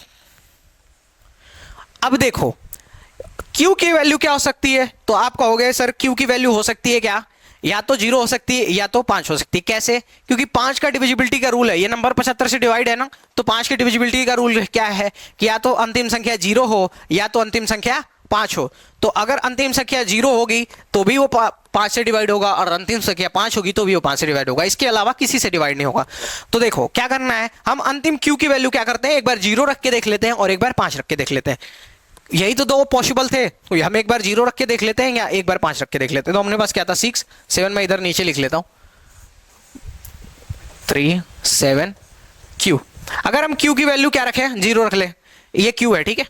अब देखो Q की वैल्यू क्या हो सकती है, तो आप कहोगे सर Q की वैल्यू हो सकती है क्या, या तो 0 हो सकती है या तो 5 हो सकती है। कैसे, क्योंकि 5 का डिविजिबिलिटी का रूल है, ये नंबर 75 से डिवाइड है ना, तो 5 की डिविजिबिलिटी का रूल क्या है कि या तो अंतिम संख्या 0 हो या तो अंतिम संख्या 5 हो। तो अगर अंतिम संख्या 0 होगी तो भी वो 5 से डिवाइड होगा, और अंतिम संख्या 5 होगी तो भी वो 5 से डिवाइड होगा, इसके अलावा किसी से डिवाइड नहीं होगा। तो देखो क्या करना है, हम अंतिम Q की वैल्यू क्या करते हैं, एक बार 0 रख के देख लेते हैं और एक बार 5 रख के देख लेते हैं। यही तो दो पॉसिबल थे, तो हम एक बार 0 रख के देख लेते हैं या एक बार 5 रख के देख लेते हैं। तो हमने पास क्या था, 6 7, मैं इधर नीचे लिख लेता हूं 3 7 Q। अगर हम Q की वैल्यू क्या रखें, 0 रख ले, ये Q है, ठीक है,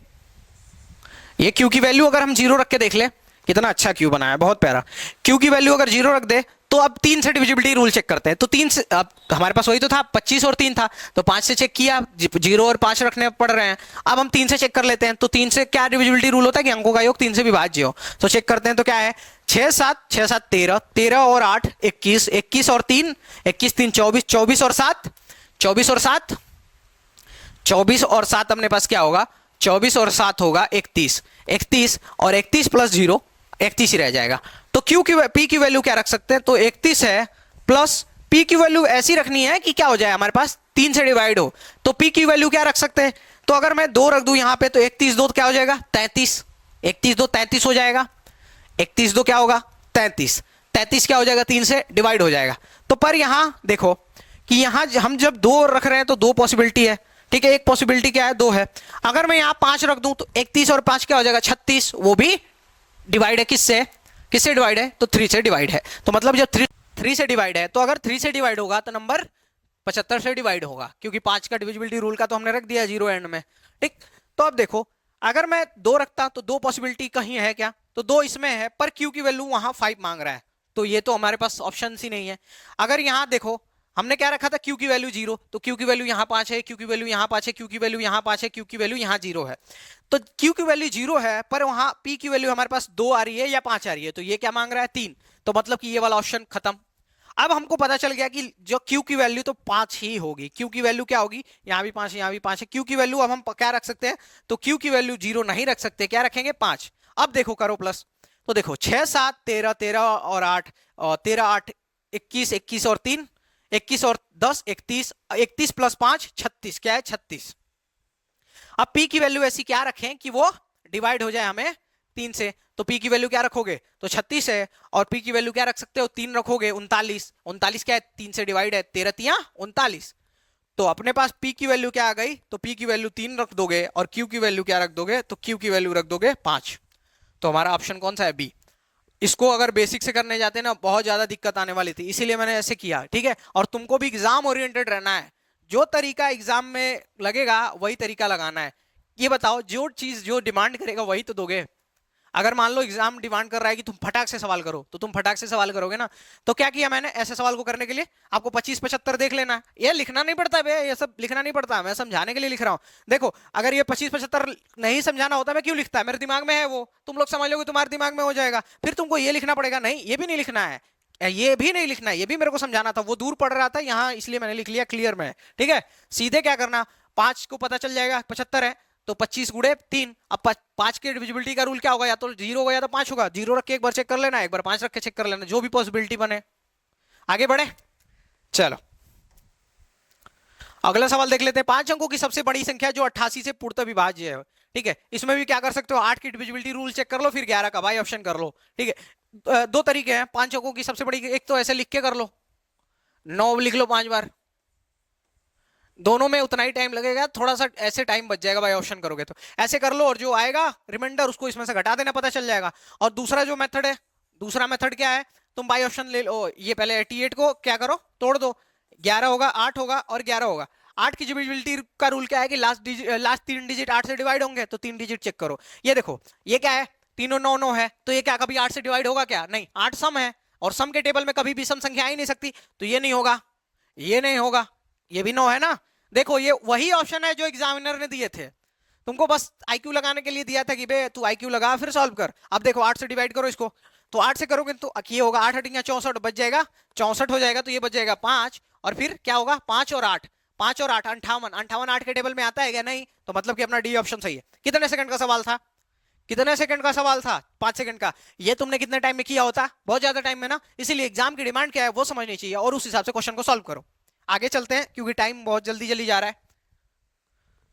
ये Q की वैल्यू अगर हम 0 रख के देख ले, कितना अच्छा Q बनाया है, बहुत प्यारा। Q की वैल्यू अगर 0 रख दे, तो अब 3 से डिविजिबिलिटी रूल चेक करते हैं। तो 3 से, अब हमारे पास वही तो था, 25 और 3 था, तो 5 से चेक किया, 0 और 5 रखने पड़ रहे हैं। अब हम 3 से चेक कर लेते हैं, तो 3 से क्या डिविजिबिलिटी रूल होता है कि अंकों का योग 3 से विभाज्य हो। तो चेक करते हैं, तो क्या है, 6 7 6 7 13, 13 और 8 21, 21 और 3 21 3 24, 24 और 7 24 और 7 24 और 7 अपने पास क्या होगा, 24 और 7 होगा 31, 31 और 31 प्लस 0 31 ही रह जाएगा। तो Q की P की वैल्यू क्या रख सकते हैं, तो 31 है, प्लस P की वैल्यू ऐसी रखनी है कि क्या हो जाए हमारे पास 3 से डिवाइड हो। तो P की वैल्यू क्या रख सकते हैं, तो अगर मैं 2 रख दूं यहां पे, तो 31 2 क्या हो जाएगा, 33, 31 2 33 हो जाएगा, 31 2 क्या होगा, 33, 33 क्या हो जाएगा, 3 से डिवाइड हो जाएगा। तो पर यहां देखो कि यहां हम जब 2 रख रहे हैं तो 2 पॉसिबिलिटी है, ठीक है, एक पॉसिबिलिटी क्या है, 2 है। अगर मैं यहां 5 रख दूं तो 31 और 5 क्या हो जाएगा, 36, वो भी डिवाइड है, किससे डिवाइड है, तो 3 से डिवाइड है। तो मतलब जब 3 से डिवाइड है, तो अगर 3 से डिवाइड होगा तो नंबर 75 से डिवाइड होगा, क्योंकि 5 का डिविजिबिलिटी रूल का तो हमने रख दिया जीरो एंड में। ठीक, तो अब देखो अगर मैं 2 रखता तो 2 पॉसिबिलिटी कहीं है क्या, तो 2 इसमें है, पर क्यू की वैल्यू वहां 5 मांग रहा है, तो ये तो हमारे पास ऑप्शन ही नहीं है। अगर यहां देखो हमने क्या रखा था, क्यू की वैल्यू 0, तो क्यू की वैल्यू यहां 5 है, क्यू की वैल्यू यहां 5 है, क्यू की वैल्यू यहां 5 है, क्यू की वैल्यू यहां 0 है, तो क्यू की वैल्यू 0 है, पर वहां पी की वैल्यू हमारे पास 2 आ रही है या 5 आ रही है, तो ये क्या मांग रहा है 3, तो मतलब कि ये वाला ऑप्शन खत्म। अब हमको पता चल गया कि जो क्यू की वैल्यू तो 5 ही होगी, क्यू की वैल्यू क्या होगी, यहां भी 5 यहां भी 5 है, क्यू की वैल्यू अब हम क्या रख सकते हैं, तो क्यू की वैल्यू 0 नहीं रख सकते, क्या रखेंगे 5। अब देखो करो प्लस, तो देखो 6 7 13 13 और 8 और 13 8 21 21 और 3 21 और 10 31 31 प्लस 5 36, क्या है 36। अब p की वैल्यू ऐसी क्या रखें कि वो डिवाइड हो जाए हमें 3 से, तो p की वैल्यू क्या रखोगे, तो 36 है, और p की वैल्यू क्या रख सकते हो 3 रखोगे, 39 39 क्या है 3 से डिवाइड है, 13 तिया 39, तो अपने पास p की वैल्यू क्या आ गई, तो p की वैल्यू 3 रख दोगे, और q की वैल्यू क्या रख दोगे, तो q की वैल्यू रख दोगे 5। तो हमारा ऑप्शन कौन सा है, बी। इसको अगर बेसिक से करने जाते ना बहुत ज्यादा दिक्कत आने वाली थी, इसीलिए मैंने ऐसे किया, ठीक है। और तुमको भी एग्जाम ओरिएंटेड रहना है, जो तरीका एग्जाम में लगेगा वही तरीका लगाना है। ये बताओ जो चीज जो डिमांड करेगा वही तो दोगे। अगर मान लो एग्जाम डिमांड कर रहा है कि तुम फटाक से सवाल करो, तो तुम फटाक से सवाल करोगे ना, तो क्या किया मैंने ऐसे सवाल को करने के लिए, आपको 25-75 देख लेना है, ये लिखना नहीं पड़ता बे, ये सब लिखना नहीं पड़ता, मैं समझाने के लिए लिख रहा हूं। देखो अगर ये 25-75 नहीं समझाना होता मैं क्यों लिखता है, मेरे दिमाग में है वो, तुम लोग समझ लोगे, तुम्हारे दिमाग में हो जाएगा, फिर तुमको ये लिखना पड़ेगा, नहीं ये भी नहीं लिखना है, ये भी नहीं लिखना है, ये भी मेरे को समझाना था, वो दूर पड़ रहा था यहाँ, इसलिए मैंने लिख लिया क्लियर में, ठीक है। सीधे क्या करना, 5 को पता चल जाएगा 75 है, तो 25 गुड़े 3, अब 5 के डिविजिबिलिटी का रूल क्या होगा, या तो 0 होगा या तो 5 होगा, 0 रख के एक बार चेक कर लेना, एक बार 5 रख के चेक कर लेना, जो भी पॉसिबिलिटी बने। आगे बढ़े, चलो अगला सवाल देख लेते हैं। 5 अंकों की सबसे बड़ी संख्या जो 88 से पूर्णतः विभाज्य है, ठीक है। इसमें भी क्या कर सकते हो, 8 की डिविजिबिलिटी रूल चेक कर लो, फिर 11 का बाई ऑप्शन कर लो, ठीक है। दो तरीके हैं 5 अंकों की सबसे बड़ी, एक तो ऐसे लिख के कर लो, 9 लिख लो 5 बार, दोनों में उतना ही टाइम लगेगा, थोड़ा सा ऐसे टाइम बच जाएगा बाय ऑप्शन करोगे तो, ऐसे कर लो, और जो आएगा रिमाइंडर उसको इसमें से घटा देना, पता चल जाएगा। और दूसरा जो मेथड है, दूसरा मेथड क्या है, तुम बाय ऑप्शन ले लो, ये पहले 88 को क्या करो तोड़ दो, 11 होगा 8 होगा और 11 होगा, 8 की डिविजिबिलिटी का रूल क्या है कि लास्ट 3 डिजिट 8 से डिवाइड होंगे, तो 3 डिजिट चेक करो। ये देखो ये क्या है, तीनों 9 9 है, तो ये क्या कभी 8 से डिवाइड होगा क्या, नहीं, 8 सम है, और सम के टेबल में कभी भी सम संख्या आ ही नहीं सकती, तो ये नहीं होगा, ये नहीं होगा, ये भी 9 है ना। देखो ये वही ऑप्शन है जो एग्जामिनर ने दिए थे, तुमको बस आईक्यू लगाने के लिए दिया था कि बे तू आईक्यू लगा फिर सॉल्व कर। अब देखो 8 से डिवाइड करो इसको, तो 8 से करोगे तो ये होगा 8 8 64 बच जाएगा, 64 हो जाएगा, तो ये बच जाएगा 5, और फिर क्या होगा 5 और 8, 5 और 8 58, 58 8 के टेबल में आता है क्या, नहीं, तो मतलब कि अपना डी ऑप्शन सही है। कितने सेकंड का सवाल था, कितने सेकंड का सवाल था, 5 सेकंड का। ये तुमने कितने टाइम में किया होता, बहुत ज्यादा टाइम में ना, इसीलिए एग्जाम की डिमांड क्या है वो समझनी चाहिए, और उस हिसाब से क्वेश्चन को सॉल्व करो। आगे चलते हैं क्योंकि टाइम बहुत जल्दी जल्दी जा रहा है।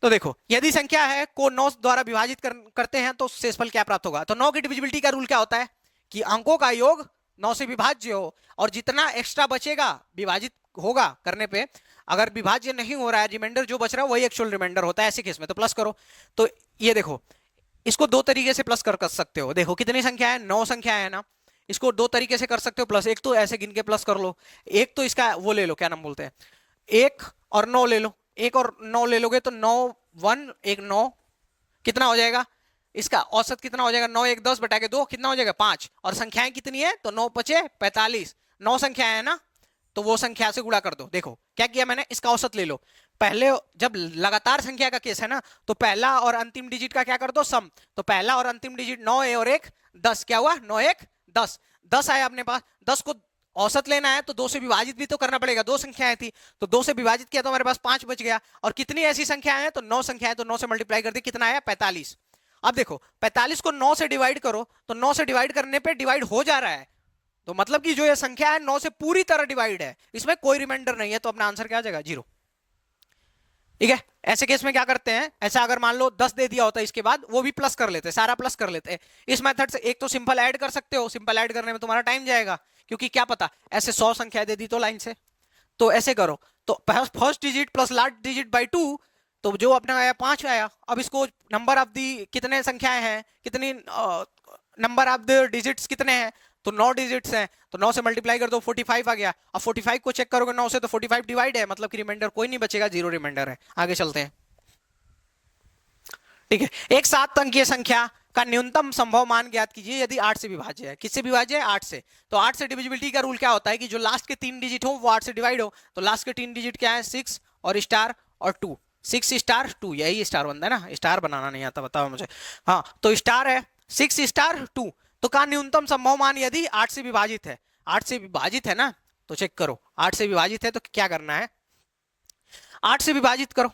तो देखो यदि संख्या है को 9 द्वारा विभाजित करते हैं तो शेषफल क्या प्राप्त होगा, तो 9 की डिविजिबिलिटी का रूल क्या होता है कि अंकों का योग 9 से विभाज्य हो, और जितना एक्स्ट्रा बचेगा विभाजित होगा करने पे, अगर विभाज्य नहीं हो रहा है, रिमाइंडर जो बच रहा है वही एक्चुअल रिमाइंडर होता है, ऐसे केस में तो प्लस करो। तो ये देखो इसको दो तरीके से प्लस कर सकते हो, देखो कितनी संख्या है 9 संख्या है ना, इसको दो तरीके से कर सकते हो प्लस, एक तो ऐसे गिन के प्लस कर लो, एक तो इसका वो ले लो क्या नाम बोलते हैं, 1 और 9 ले लो, 1 और 9 ले लोगे तो 9 1 1 9 कितना हो जाएगा, इसका औसत कितना हो जाएगा, 9 1 10 बटा के 2 कितना हो जाएगा 5, और संख्याएं कितनी है तो 9 5 45, 9 संख्याएं है ना, तो वो संख्या से गुणा कर दो। देखो क्या किया मैंने, इसका औसत ले लो, पहले जब लगातार संख्या का केस है ना, तो पहला और अंतिम डिजिट का क्या कर दो सम, तो पहला और अंतिम डिजिट 9 है और 1 10, क्या हुआ 9 1 10, 10 आया अपने पास, 10 को औसत लेना है तो 2 से विभाजित भी तो करना पड़ेगा, 2 संख्याएं थी तो 2 से विभाजित किया तो हमारे पास 5 बच गया, और कितनी ऐसी संख्याएं हैं तो 9 संख्याएं, तो 9 से मल्टीप्लाई कर दी कितना आया 45। अब देखो 45 को 9 से डिवाइड करो, तो 9 से डिवाइड करने पे डिवाइड हो जा रहा है, तो मतलब कि जो ये संख्या है 9 से पूरी तरह डिवाइड है, इसमें कोई रिमाइंडर नहीं है, तो अपना आंसर क्या आ जाएगा 0। ठीक है, ऐसे केस में क्या करते हैं, ऐसा अगर मान लो 10 दे दिया होता है इसके बाद, वो भी प्लस कर लेते हैं, सारा प्लस कर लेते हैं इस मेथड से। एक तो सिंपल ऐड कर सकते हो, सिंपल ऐड करने में तुम्हारा टाइम जाएगा, क्योंकि क्या पता ऐसे 100 संख्या दे दी तो लाइन से, तो ऐसे करो, तो first digit plus last digit by 2, तो जो अपना आया 5 आया। अब इसको नंबर ऑफ दी कितने संख्याएं हैं, कितनी नंबर ऑफ द डिजिट्स कितने हैं, तो 9 डिजिट्स हैं, तो 9 से मल्टीप्लाई कर दो 45 आ गया। अब 45 को चेक करोगे 9 से तो 45 डिवाइड है, मतलब कि रिमाइंडर कोई नहीं बचेगा, 0 रिमाइंडर है। आगे चलते हैं। ठीक है, एक 7 अंकीय संख्या का न्यूनतम संभव मान ज्ञात कीजिए यदि 8 से विभाज्य है। किससे विभाज्य है? 8 से। तो 8 से डिविजिबिलिटी का रूल क्या होता है कि जो लास्ट के 3 डिजिट हो वो 8 से डिवाइड हो। तो लास्ट के 3 डिजिट क्या है? 6 और स्टार और 2। 6 स्टार 2, यही स्टार बनता है ना, स्टार बनाना नहीं आता, बताओ मुझे। हाँ, तो स्टार है 6 स्टार 2। तो का न्यूनतम संभव मान यदि 8 से विभाजित है। 8 से विभाजित है ना, तो चेक करो 8 से विभाजित है तो क्या करना है, 8 से विभाजित करो।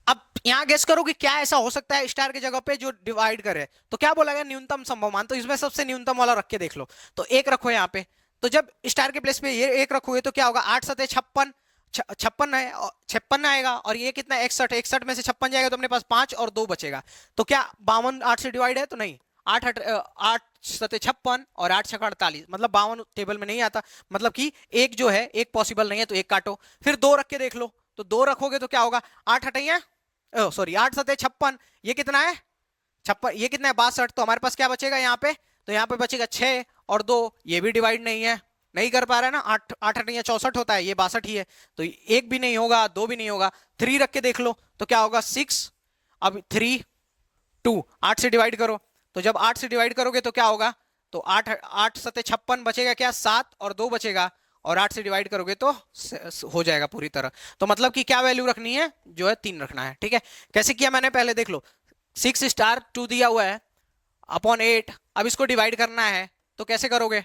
अब यहां गेस करो कि क्या ऐसा हो सकता है स्टार की जगह पे जो डिवाइड करे। तो क्या बोला गया? न्यूनतम संभव मान। तो इसमें सबसे न्यूनतम वाला रख के देख लो। तो एक रखो यहाँ पे। तो जब स्टार के प्लेस पे ये एक रखोगे तो क्या होगा? 8 सतह 56, 56 है, 56 आएगा। और ये कितना? 61। 61 में से 56 जाएगा तो अपने पास 5 और 2 बचेगा। तो क्या 52 8 से डिवाइड है? तो नहीं। 8 सतह 56 और 8 छक्का 48, मतलब 52 टेबल में नहीं आता। मतलब कि एक जो है, एक पॉसिबल नहीं है, तो एक काटो। फिर 2 रख के देख लो। तो 2 रखोगे तो क्या होगा? 8 हटाइए, सॉरी 8 सतह 56, ये कितना है? 56, ये कितना है? 62। तो हमारे पास क्या बचेगा यहाँ पे? तो यहाँ पे बचेगा 6 और 2, ये भी डिवाइड नहीं है, नहीं कर पा रहा है ना। 8 8 नहीं 64 होता है, ये 62 ही है। तो एक भी नहीं होगा, 2 भी नहीं होगा। 3 रख के देख लो तो क्या होगा? 6, अब 3 2, 8 से डिवाइड करो। तो जब 8 से डिवाइड करोगे तो क्या होगा? तो 8 8 सतह 56 बचेगा क्या? 7 और 2 बचेगा। और 8 से डिवाइड करोगे तो हो जाएगा पूरी तरह। तो मतलब कि क्या वैल्यू रखनी है? जो है 3 रखना है। ठीक है, कैसे किया मैंने पहले देख लो। 6 स्टार 2 दिया हुआ है अपॉन 8। अब इसको डिवाइड करना है तो कैसे करोगे?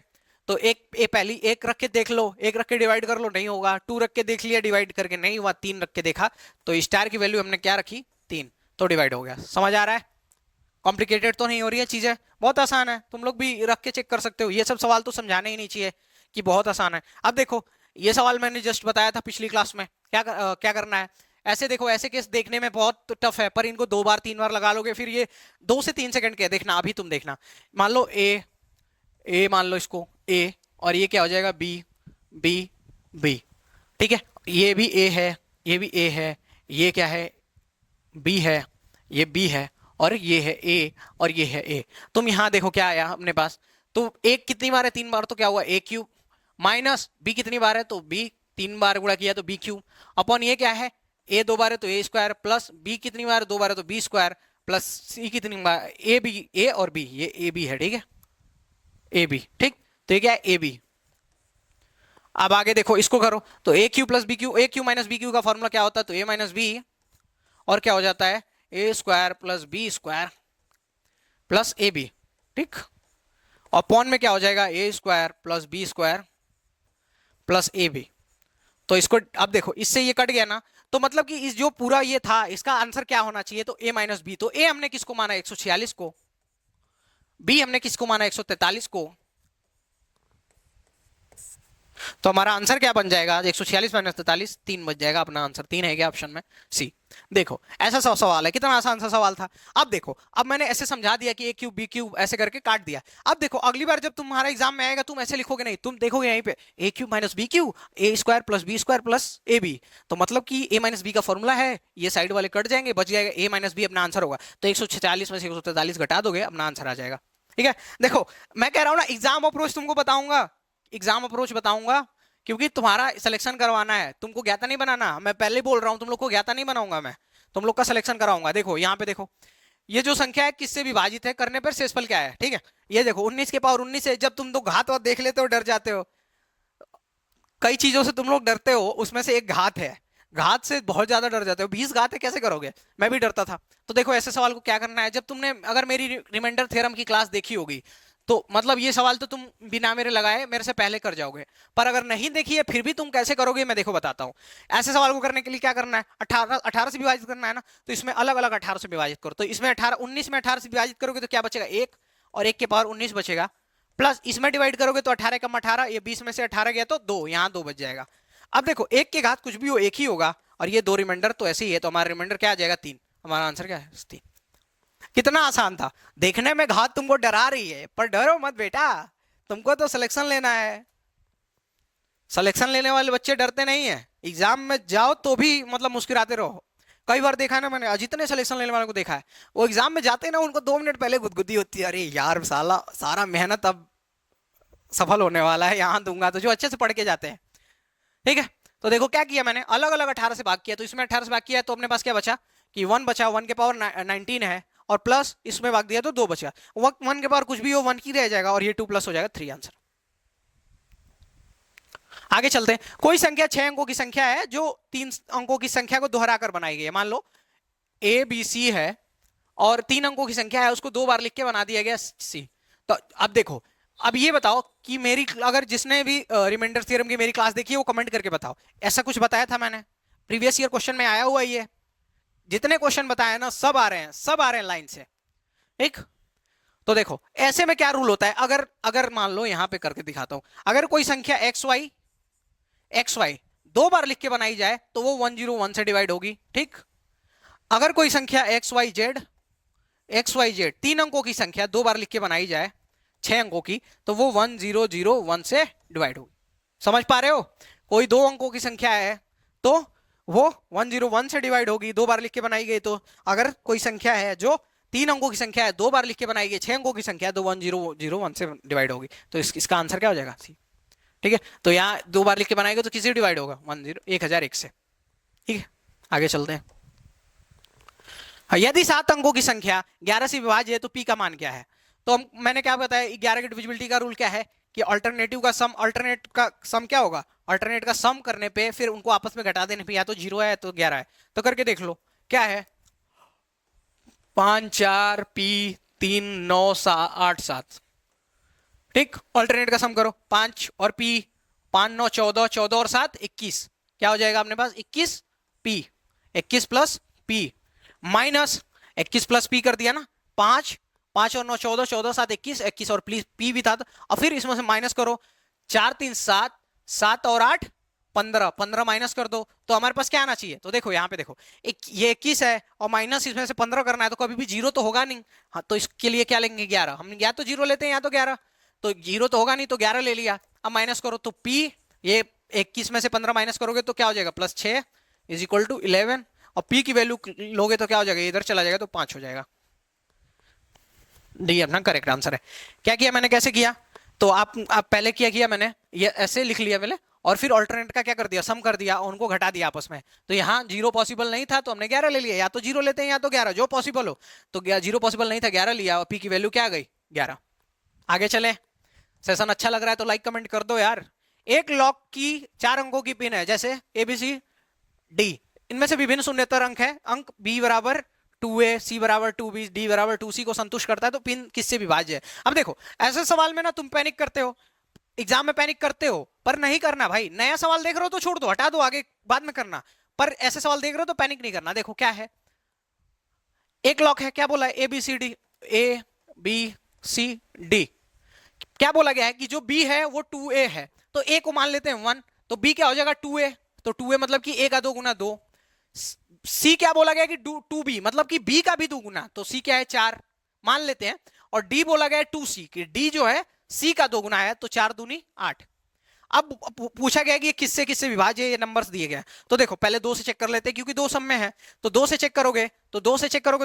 तो पहली एक रख के देख लो, एक रख के डिवाइड कर लो, नहीं होगा। 2 रख के देख लिया, डिवाइड करके नहीं हुआ। 3 रख के देखा तो स्टार की वैल्यू हमने क्या रखी? 3, तो डिवाइड हो गया। समझ आ रहा है? कॉम्प्लिकेटेड तो नहीं हो रही है चीजें, बहुत आसान है। तुम लोग भी रख के चेक कर सकते हो। ये सब सवाल तो समझाने ही नहीं चाहिए कि बहुत आसान है। अब देखो, ये सवाल मैंने जस्ट बताया था पिछली क्लास में। क्या करना है? ऐसे देखो, ऐसे केस देखने में बहुत टफ है, पर इनको 2 बार 3 बार लगा लोगे फिर ये 2 से 3 सेकंड के। देखना, अभी तुम देखना। मान लो ए मान लो इसको ए, और ये क्या हो जाएगा? B B B. ठीक है, ये भी ए है, ये भी ए है, ये क्या है? बी है, ये बी है, और ये है ए, और ये है ए। तुम यहां देखो क्या आया अपने पास। तो एक कितनी बार है? 3 बार। तो क्या हुआ? ए क्यूब माइनस बी कितनी बार है? तो बी 3 बार गुणा किया तो बी क्यूब अपॉन ये क्या है? ए 2 बार है तो ए स्क्वायर, प्लस बी कितनी बार? 2 बार है तो बी स्क्वायर, प्लस सी कितनी बार? ए बी, ए और बी, ये ए बी है। ठीक है, ए बी। ठीक, तो ये क्या है? A B. अब आगे देखो, इसको करो तो A cube plus B cube, A cube minus B cube का फॉर्मूला क्या होता है? तो ए माइनस बी, और क्या हो जाता है? A square plus b square plus a b. ठीक, और पॉन में क्या हो जाएगा? A square plus b square plus a b. तो इसको अब देखो, इससे ये कट गया ना। तो मतलब कि इस जो पूरा ये था, इसका आंसर क्या होना चाहिए? तो ए माइनस बी। तो ए हमने किसको माना? 146 को। बी हमने किसको माना? 143 को। तो हमारा आंसर क्या बन जाएगा? 146 माइनस 43, 3 बच जाएगा। अपना आंसर 3 है क्या ऑप्शन में? सी। देखो, ऐसा सा सवाल है, कितना आसान सा सवाल था। अब देखो, अब मैंने ऐसे समझा दिया कि ए क्यूब बी क्यूब ऐसे करके काट दिया। अब देखो, अगली बार जब तुम्हारा एग्जाम में आएगा तुम ऐसे लिखोगे नहीं, तुम देखोगे यहीं पे a cube minus b cube, a square plus b square plus a b. तो मतलब कि ए माइनस बी का फॉर्मूला है, ये साइड वाले कट जाएंगे, बच जाएगा ए माइनस बी। अपना आंसर होगा। तो 146 में से 143 घटा दोगे, अपना आंसर आ जाएगा। ठीक है, देखो मैं कह रहा हूं ना, एग्जाम अप्रोच तुमको बताऊंगा, एग्जाम अप्रोच बताऊंगा, क्योंकि तुम्हारा सिलेक्शन करवाना है, तुमको ज्ञाता नहीं बनाना। मैं पहले बोल रहा हूं, तुम लोग को ज्ञाता नहीं बनाऊंगा मैं, तुम लोग का सिलेक्शन कराऊंगा। देखो यहाँ पे देखो, ये जो संख्या है किससे विभाजित है करने पर शेषफल क्या है? ठीक है, ये देखो 19 के पावर 19 है। जब तुम तो घात और देख लेते हो डर जाते हो, कई चीजों से तुम लोग डरते हो, उसमें से एक घात है। घात से बहुत ज्यादा डर जाते हो। 20 घात है, कैसे करोगे? मैं भी डरता था। तो देखो, ऐसे सवाल को क्या करना है, जब तुमने अगर मेरी रिमाइंडर थ्योरम की क्लास देखी होगी तो मतलब ये सवाल तो तुम बिना मेरे लगाए मेरे से पहले कर जाओगे। पर अगर नहीं देखी है फिर भी तुम कैसे करोगे, मैं देखो बताता हूं। ऐसे सवाल को करने के लिए क्या करना है? 18 से विभाजित करना है ना। तो इसमें अलग अलग 18 से विभाजित करो। तो इसमें 18 19 में 18 से विभाजित करोगे तो क्या बचेगा? 1, और 1 के पावर 19 बचेगा। प्लस इसमें डिवाइड करोगे तो 18 कम 18, ये 20 में से 18 गया तो 2, यहाँ 2 बच जाएगा। अब देखो, 1 के घात कुछ भी हो, 1 ही होगा, और ये 2 रिमाइंडर तो ऐसे ही है। तो हमारा रिमाइंडर क्या आ जाएगा? 3। हमारा आंसर क्या है? 3। कितना आसान था। देखने में घात तुमको डरा रही है, पर डरो मत बेटा, तुमको तो सिलेक्शन लेना है। सिलेक्शन लेने वाले बच्चे डरते नहीं है। एग्जाम में जाओ तो भी मतलब मुस्कुराते रहो। कई बार देखा है ना मैंने, जितने सिलेक्शन लेने वालों को देखा है, वो एग्जाम में जाते हैं ना, उनको 2 मिनट पहले गुदगुदी होती है, अरे यार साला सारा मेहनत अब सफल होने वाला है, यहां दूंगा तो जो अच्छे से पढ़ के जाते हैं। ठीक है, तो देखो क्या किया मैंने, अलग अलग 18 से भाग किया, तो इसमें 18 से भाग किया तो अपने पास क्या बचा कि 1 बचा, 1 के पावर 19 है, और प्लस इसमें भाग दिया तो 2 बचा। 1 के पावर कुछ भी हो 1 की रह जाएगा, और ये 2 प्लस हो जाएगा 3 आंसर। आगे चलते हैं। कोई संख्या 6 अंकों की संख्या है जो 3 अंकों की संख्या को दोहराकर बनाई गई है। मान लो ए बी सी है और 3 अंकों की संख्या है, उसको 2 बार लिख के बना दिया गया सी। तो अब देखो, अब ये बताओ कि मेरी, अगर जिसने भी रिमाइंडर थ्योरम की मेरी क्लास देखी है वो कमेंट करके बताओ, ऐसा कुछ बताया था मैंने? प्रीवियस ईयर क्वेश्चन में आया हुआ ये, जितने क्वेश्चन बताए ना सब आ रहे हैं, सब आ रहे हैं लाइन से। ठीक, तो देखो ऐसे में क्या रूल होता है, अगर अगर मान लो यहां पे करके दिखाता हूं, अगर कोई संख्या एक्स वाई 2 बार लिख के बनाई जाए तो वो 101 से डिवाइड होगी। ठीक, अगर कोई संख्या एक्स वाई जेड 3 अंकों की संख्या 2 बार लिख के बनाई जाए 6 अंकों की, तो वो 1001 से डिवाइड होगी। समझ पा रहे हो? कोई 2 अंकों की संख्या है तो वो 101 से डिवाइड होगी, 2 बार लिख के बनाई गई। तो अगर कोई संख्या है जो 3 अंकों की संख्या है, 2 बार लिख के बनाई गई 6 अंकों की संख्या है, तो 1001 से डिवाइड होगी। तो इसका आंसर क्या हो जाएगा? सी। ठीक है, तो यहाँ 2 बार लिख के बनाएगा तो किसी डिवाइड होगा 1001 से। ठीक है, आगे चलते हैं। यदि 7 अंकों की संख्या 11 से विभाज्य है तो पी का मान क्या है? तो मैंने क्या बताया, 11 की डिविजिबिलिटी का रूल क्या है कि अल्टरनेट का सम क्या होगा? अल्टरनेट का सम करने पे फिर उनको आपस में घटा देने पे या तो 0 है तो 11 है। तो करके देख लो क्या है, 5 4 पी 3 9 8 7। ठीक, अल्टरनेट का सम करो, 5 और पी, 5 9 14, 14 और 7 21, क्या हो जाएगा अपने पास? 21 P, 21 plus P, minus 21 plus P कर दिया ना, 5 5 और 9 14, 14 7 21, 21 और प्लीज पी भी था, और फिर इसमें से माइनस करो, 4 3 7, 7 और 8 15, 15 माइनस कर दो तो हमारे पास क्या आना चाहिए? तो देखो यहाँ पे देखो, ये 21 है और माइनस इसमें से 15 करना है, तो कभी भी 0 तो होगा नहीं। हाँ, तो इसके लिए क्या लेंगे? 11। हम या तो 0 लेते हैं या तो 11, तो 0 तो होगा नहीं तो 11 ले लिया। अब माइनस करो तो पी, ये 21 में से 15 माइनस करोगे तो क्या हो जाएगा? +6 इज इक्वल टू 11, और पी की वैल्यू लोगे तो क्या हो जाएगा? इधर चला जाएगा तो 5 हो जाएगा। डी अपना करेक्ट आंसर है। क्या किया मैंने, कैसे किया? तो आप पहले क्या किया मैंने, ये ऐसे लिख लिया पहले, और फिर ऑल्टरनेट का क्या कर दिया? सम कर दिया, उनको घटा दिया आपस में। तो यहाँ 0 पॉसिबल नहीं था तो हमने 11 ले लिया, या तो 0 लेते हैं या तो 11, जो पॉसिबल हो। तो 0 पॉसिबल नहीं था, 11 लिया, और पी की वैल्यू क्या आ गई? 11। आगे चले, सेशन अच्छा लग रहा है तो लाइक कमेंट कर दो यार। एक लॉक की 4 अंकों की पिन है, जैसे ABC D, इनमें से विभिन्न शून्येतर अंक है, अंक B बराबर 2A, C बराबर 2B, D बराबर 2C को संतुष्ट करता है, तो पिन किससे विभाज्य है? अब देखो ऐसे सवाल में ना तुम पैनिक करते हो, एग्जाम में पैनिक करते हो, पर नहीं करना भाई। नया सवाल देख रहे हो तो छोड़ दो, हटा दो, आगे बाद में करना। पर ऐसे सवाल देख रहे हो तो पैनिक नहीं करना। देखो क्या है, एक लॉक है, क्या बोला है? ABCD, ABCD, क्या बोला गया है कि जो B है वो 2A है, तो A को मान लेते हैं 1, तो B क्या हो जाएगा? 2A, तो 2A मतलब कि A का 2 गुना 2। C क्या बोला गया कि 2B मतलब कि B का भी 2 गुना, तो C क्या है? 4 मान लेते हैं। और D बोला गया है 2C कि D जो है C का 2 गुना है, तो 4 दूनी 8। अब पूछा गया कि ये किससे किससे विभाज्य, ये नंबर्स दिए गए। तो देखो पहले 2 से चेक कर लेते हैं क्योंकि 2 सम में है, तो 2 से चेक करोगे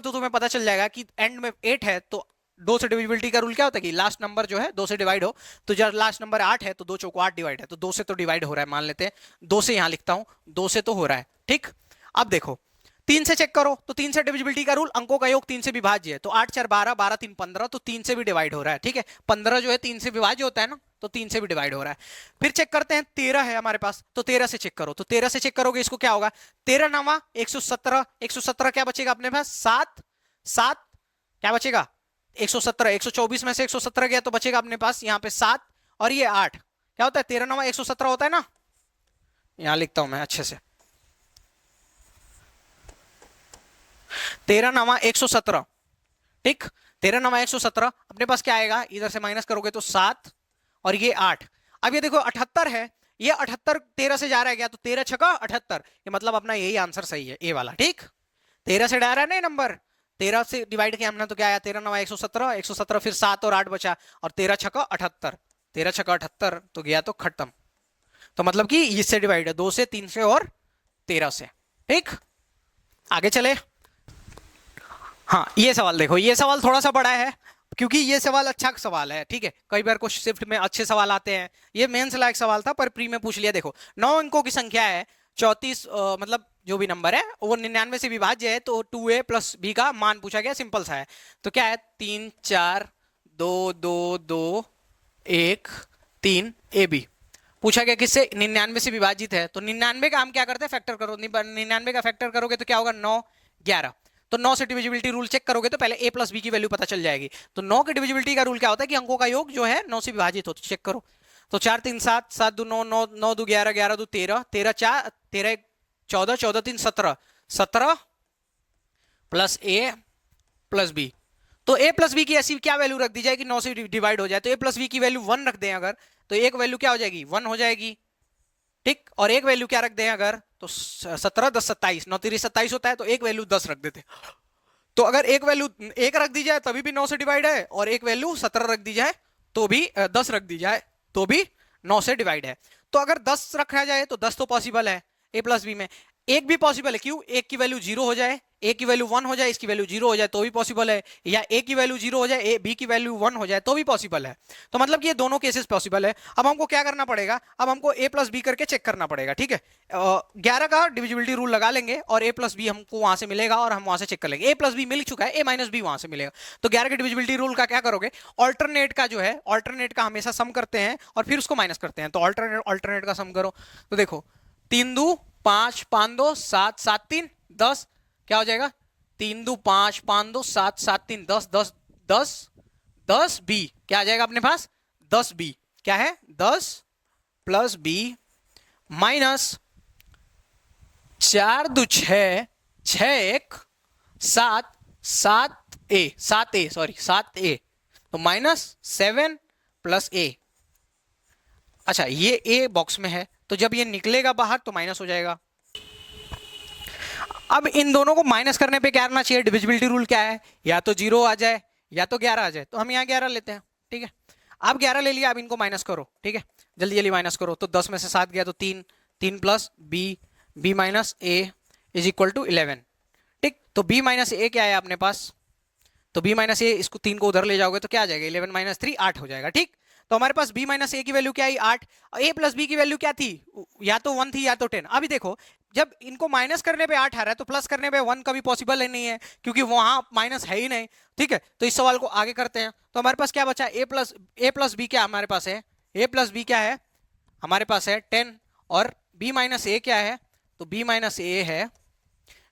तो तुम्हें पता चल जाएगा कि एंड में 8 है, तो 2 से डिविजिबिलिटी का रूल क्या होता है कि लास्ट नंबर जो है 2 से डिवाइड हो। तो जब लास्ट नंबर 8 है तो 2 चौको 8 डिवाइड है, तो 2 से तो डिवाइड हो रहा है, मान लेते हैं 2 से यहां लिखता हूं, 2 से तो हो रहा है। ठीक, अब देखो 3 से चेक करो, तो 3 से डिविजिबिलिटी का रूल, अंकों का योग 3 से विभाज्य है, तो 8 4 12, 12 3 15, तो 3 से भी डिवाइड हो रहा है। ठीक है, 15 जो है 3 से विभाज्य होता है ना, तो 3 से भी डिवाइड हो रहा है। फिर चेक करते हैं, 13 है हमारे पास, तो 13 से चेक करो, तो 13 से चेक करोगे इसको क्या होगा? 13 9 117, 117 क्या बचेगा अपने पास? 7 7 क्या बचेगा? 117, 124 में से 117 गया तो बचेगा अपने पास यहाँ पे 7, और ये 8, क्या होता है? 13 9 117 होता है ना, यहां लिखता हूं मैं अच्छे से, 13 9 117। ठीक, 13 9 117, अपने पास क्या आएगा? इधर से माइनस करोगे तो 7, और ये 8। अब ये देखो 78 है, ये 78 13 से जा रहा है क्या? तो 13 छका 78, ये मतलब अपना यही आंसर सही है, ए वाला। ठीक, 13 से जा रहा है ना नंबर, 13 से डिवाइड किया हमने तो क्या आया? 13 9 117, 117 फिर 7 और 8 बचा, और 13 छका 78, 13 छका 78 तो गया तो खत्म। तो मतलब कि इससे डिवाइड है 2 से, 3 से और 13 से। ठीक, आगे चले। हाँ, ये सवाल देखो, ये सवाल थोड़ा सा बड़ा है क्योंकि ये सवाल अच्छा सवाल है, ठीक है। कई बार कुछ शिफ्ट में अच्छे सवाल आते हैं, ये मेंस लायक सवाल था पर प्री में पूछ लिया। देखो 9 अंकों की संख्या है, 34 मतलब जो भी नंबर है वो 99 से विभाज्य है, तो 2a प्लस b का मान पूछा गया, सिंपल सा है। तो क्या है 3 4 2 2 2 1 3 ab पूछा गया, किससे 99 से विभाजित है। तो 99 का हम क्या करते हैं, फैक्टर करो। 99 का फैक्टर करोगे तो क्या होगा 9 11। तो 9 से डिविजिबिलिटी रूल चेक करोगे तो पहले a प्लस बी की वैल्यू पता चल जाएगी। तो 9 की डिविजिबिलिटी का रूल क्या होता है कि अंकों का योग जो है 9 से विभाजित हो, तो चेक करो। तो 4 3 7 7 2 9 9 9 2 11 11 2 13 13 4 13 14 14 3 17 17 प्लस a प्लस बी। तो a प्लस बी की ऐसी क्या वैल्यू रख दी जाए कि 9 से डिवाइड हो जाए। तो a प्लस बी की वैल्यू 1 रख दें अगर, तो एक वैल्यू क्या हो जाएगी 1 हो जाएगी, ठीक। और एक वैल्यू क्या रख दें अगर, तो 17 10 27, 9 3 27 होता है, तो एक वैल्यू 10 रख देते। तो अगर एक वैल्यू 1 रख दी जाए तभी भी 9 से डिवाइड है, और एक वैल्यू 17 रख दी जाए तो भी 10 रख दी जाए तो भी 9 से डिवाइड है। तो अगर 10 रखा जाए तो 10 तो पॉसिबल है a प्लस बी में, एक भी पॉसिबल है। क्यों, एक की वैल्यू 0 हो जाए, a की वैल्यू 1 हो जाए, इसकी वैल्यू 0 हो जाए तो भी पॉसिबल है, या a की वैल्यू 0 हो जाए b की वैल्यू 1 हो जाए तो भी पॉसिबल है। तो मतलब कि ये दोनों केसेस पॉसिबल है। अब हमको क्या करना पड़ेगा, अब हमको a प्लस बी करके चेक करना पड़ेगा, ठीक है। 11 का डिविजिबिलिटी रूल लगा लेंगे और a प्लस बी हमको वहां से मिलेगा और हम वहां से चेक कर लेंगे। a प्लस बी मिल चुका है, a माइनस बी वहां से मिलेगा। तो 11 के डिविजिबिलिटी रूल का क्या करोगे, ऑल्टरनेट का जो है, ऑल्टरनेट का हमेशा सम करते हैं और फिर उसको माइनस करते हैं। तो ऑल्टरनेट का सम करो, तो देखो 3 2 5 5 2 7 7 3 10, क्या हो जाएगा 3 2 5 5 2 7 7 3 10 10 10 10 बी, क्या आ जाएगा अपने पास 10 बी, क्या है 10 प्लस बी माइनस 4 2 6 6 1 7 7 ए सॉरी 7 ए, तो माइनस 7 प्लस ए। अच्छा ये ए बॉक्स में है, तो जब ये निकलेगा बाहर तो माइनस हो जाएगा। अब इन दोनों को माइनस करने पे क्या करना चाहिए, डिविजिबिलिटी रूल क्या है, या तो 0 आ जाए या तो 11 आ जाए। तो हम यहाँ 11 लेते हैं, ठीक है। अब 11 ले लिया, अब इनको माइनस करो, ठीक है, जल्दी जल्दी माइनस करो। तो 10 में से 7 गया तो 3 3 plus B B minus A is equal to 11, ठीक। तो बी माइनस ए क्या है अपने पास, तो b माइनस ए, इसको 3 को उधर ले जाओगे तो क्या आ जाएगा 11 माइनस 3 8 हो जाएगा, ठीक। तो हमारे पास b माइनस ए की वैल्यू क्या आई 8, a प्लस बी की वैल्यू क्या थी, या तो 1 थी या तो 10। अभी देखो जब इनको माइनस करने पे 8 आ रहा है तो प्लस करने पे 1 कभी पॉसिबल ही नहीं है, क्योंकि वहां माइनस है ही नहीं, ठीक है। तो इस सवाल को आगे करते हैं। तो हमारे पास क्या बचा, a प्लस बी क्या हमारे पास है, a प्लस बी क्या है हमारे पास है 10, और b माइनस ए क्या है, तो b माइनस ए है,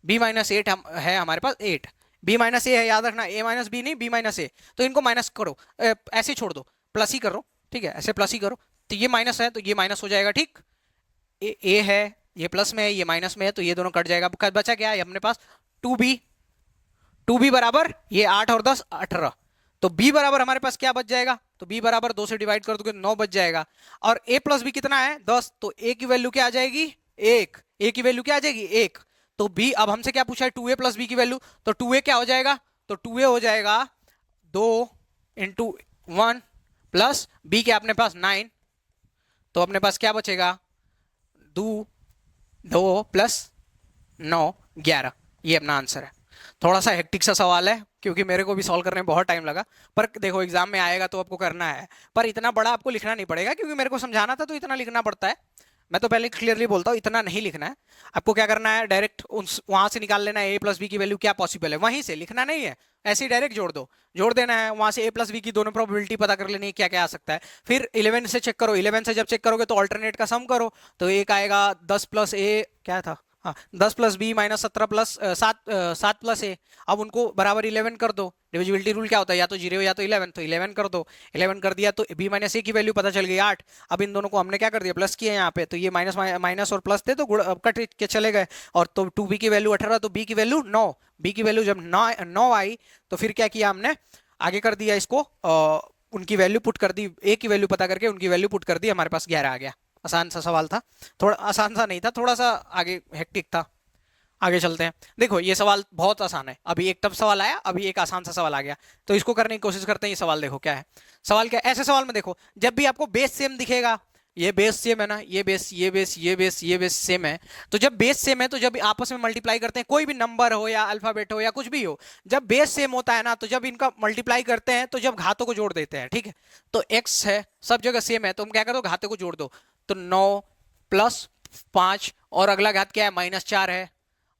b माइनस 8 है हमारे पास 8, b माइनस ए है, याद रखना a माइनस बी नहीं b माइनस ए। तो इनको माइनस करो, ऐसे छोड़ दो, प्लस ही करो, ठीक है, ऐसे प्लस ही करो। तो ये माइनस है तो ये माइनस हो जाएगा, ठीक। ए है, ये प्लस में है, ये माइनस में है, तो ये दोनों कट जाएगा। बचा क्या है अपने पास 2b बराबर ये 8 और 10 18। तो b बराबर हमारे पास क्या बच जाएगा, तो b बराबर 2 से डिवाइड कर दोगे 9 बच जाएगा। और a प्लस बी कितना है 10, तो a की वैल्यू क्या आ जाएगी 1, a की वैल्यू क्या आ जाएगी 1। तो b अब हमसे क्या पूछा है 2a प्लस बी की वैल्यू, तो 2a क्या हो जाएगा, तो 2a हो जाएगा 2 इंटू 1 प्लस b क्या अपने पास 9, तो अपने पास क्या बचेगा 2 प्लस 9 11। ये अपना आंसर है। थोड़ा सा हेक्टिक सा सवाल है क्योंकि मेरे को भी सॉल्व करने में बहुत टाइम लगा, पर देखो एग्जाम में आएगा तो आपको करना है। पर इतना बड़ा आपको लिखना नहीं पड़ेगा क्योंकि मेरे को समझाना था तो इतना लिखना पड़ता है। मैं तो पहले क्लियरली बोलता हूँ इतना नहीं लिखना है। आपको क्या करना है डायरेक्ट वहां से निकाल लेना है a प्लस बी की वैल्यू क्या पॉसिबल है, वहीं से लिखना नहीं है, ऐसे ही डायरेक्ट जोड़ दो, जोड़ देना है। वहां से a प्लस बी की दोनों प्रोबेबिलिटी पता कर लेनी है क्या क्या आ सकता है। फिर 11 से चेक करो, 11 से जब चेक करोगे तो ऑल्टरनेट का सम करो, तो एक आएगा 10 प्लस ए क्या था, हाँ 10 plus b minus 17 plus 7 plus a. अब उनको बराबर 11 कर दो। डिविजिबिलिटी रूल क्या होता है, या तो 0 या तो 11, तो 11 कर दो। 11 कर दिया तो b माइनस ए की वैल्यू पता चल गई 8। अब इन दोनों को हमने क्या कर दिया प्लस किया यहाँ पे, तो ये माइनस माइनस और प्लस थे तो कट के चले गए। और तो 2b की वैल्यू 18, तो b की वैल्यू 9। b की वैल्यू जब 9 आई तो फिर क्या किया हमने, आगे कर दिया इसको, उनकी वैल्यू पुट कर दी, a की वैल्यू पता करके उनकी वैल्यू पुट कर दी, हमारे पास 11 आ गया। आसान सा सवाल था, थोड़ा आसान सा नहीं था, थोड़ा सा आगे हेक्टिक था। आगे चलते हैं। देखो ये सवाल बहुत आसान है, अभी एक टफ सवाल आया, अभी एक आसान सा सवाल आ गया, तो इसको करने की कोशिश करते हैं। ये सवाल देखो क्या है, सवाल क्या है, ऐसे सवाल में देखो जब भी आपको बेस सेम दिखेगा ये बेस सेम है ना, ये बेस ये बेस ये बेस ये बेस सेम है। तो जब बेस सेम है तो जब आपस में मल्टीप्लाई करते हैं, कोई भी नंबर हो या अल्फाबेट हो या कुछ भी हो, जब बेस सेम होता है ना, तो जब इनका मल्टीप्लाई करते हैं तो जब घातों को जोड़ देते हैं, ठीक है। तो एक्स है सब जगह सेम है, तो हम क्या करो घातों को जोड़ दो। तो 9 प्लस 5 और अगला घात क्या है, -4 है,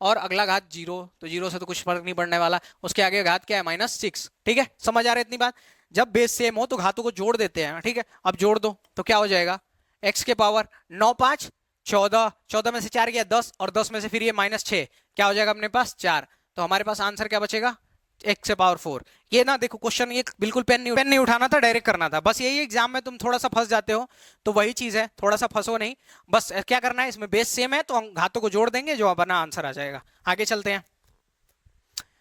और अगला घात 0, तो 0 से तो कुछ फर्क नहीं पड़ने वाला। उसके आगे घात क्या है, -6। ठीक है, समझ आ रहा है इतनी बात। जब बेस सेम हो तो घातों को जोड़ देते हैं, ठीक है। अब जोड़ दो तो क्या हो जाएगा, एक्स के पावर 9 5 14, 14 में से 4 गया 10, और 10 में से फिर ये -6, क्या हो जाएगा अपने पास 4। तो हमारे पास आंसर क्या बचेगा, एक्स से पावर 4। ये ना देखो क्वेश्चन, ये बिल्कुल पेन नहीं उठाना था, डायरेक्ट करना था। बस यही एग्जाम में तुम थोड़ा सा फंस जाते हो, तो वही चीज है, थोड़ा सा फंसो नहीं। बस क्या करना है, इसमें बेस सेम है तो हम घातों को जोड़ देंगे, जो बना आंसर आ जाएगा। आगे चलते हैं।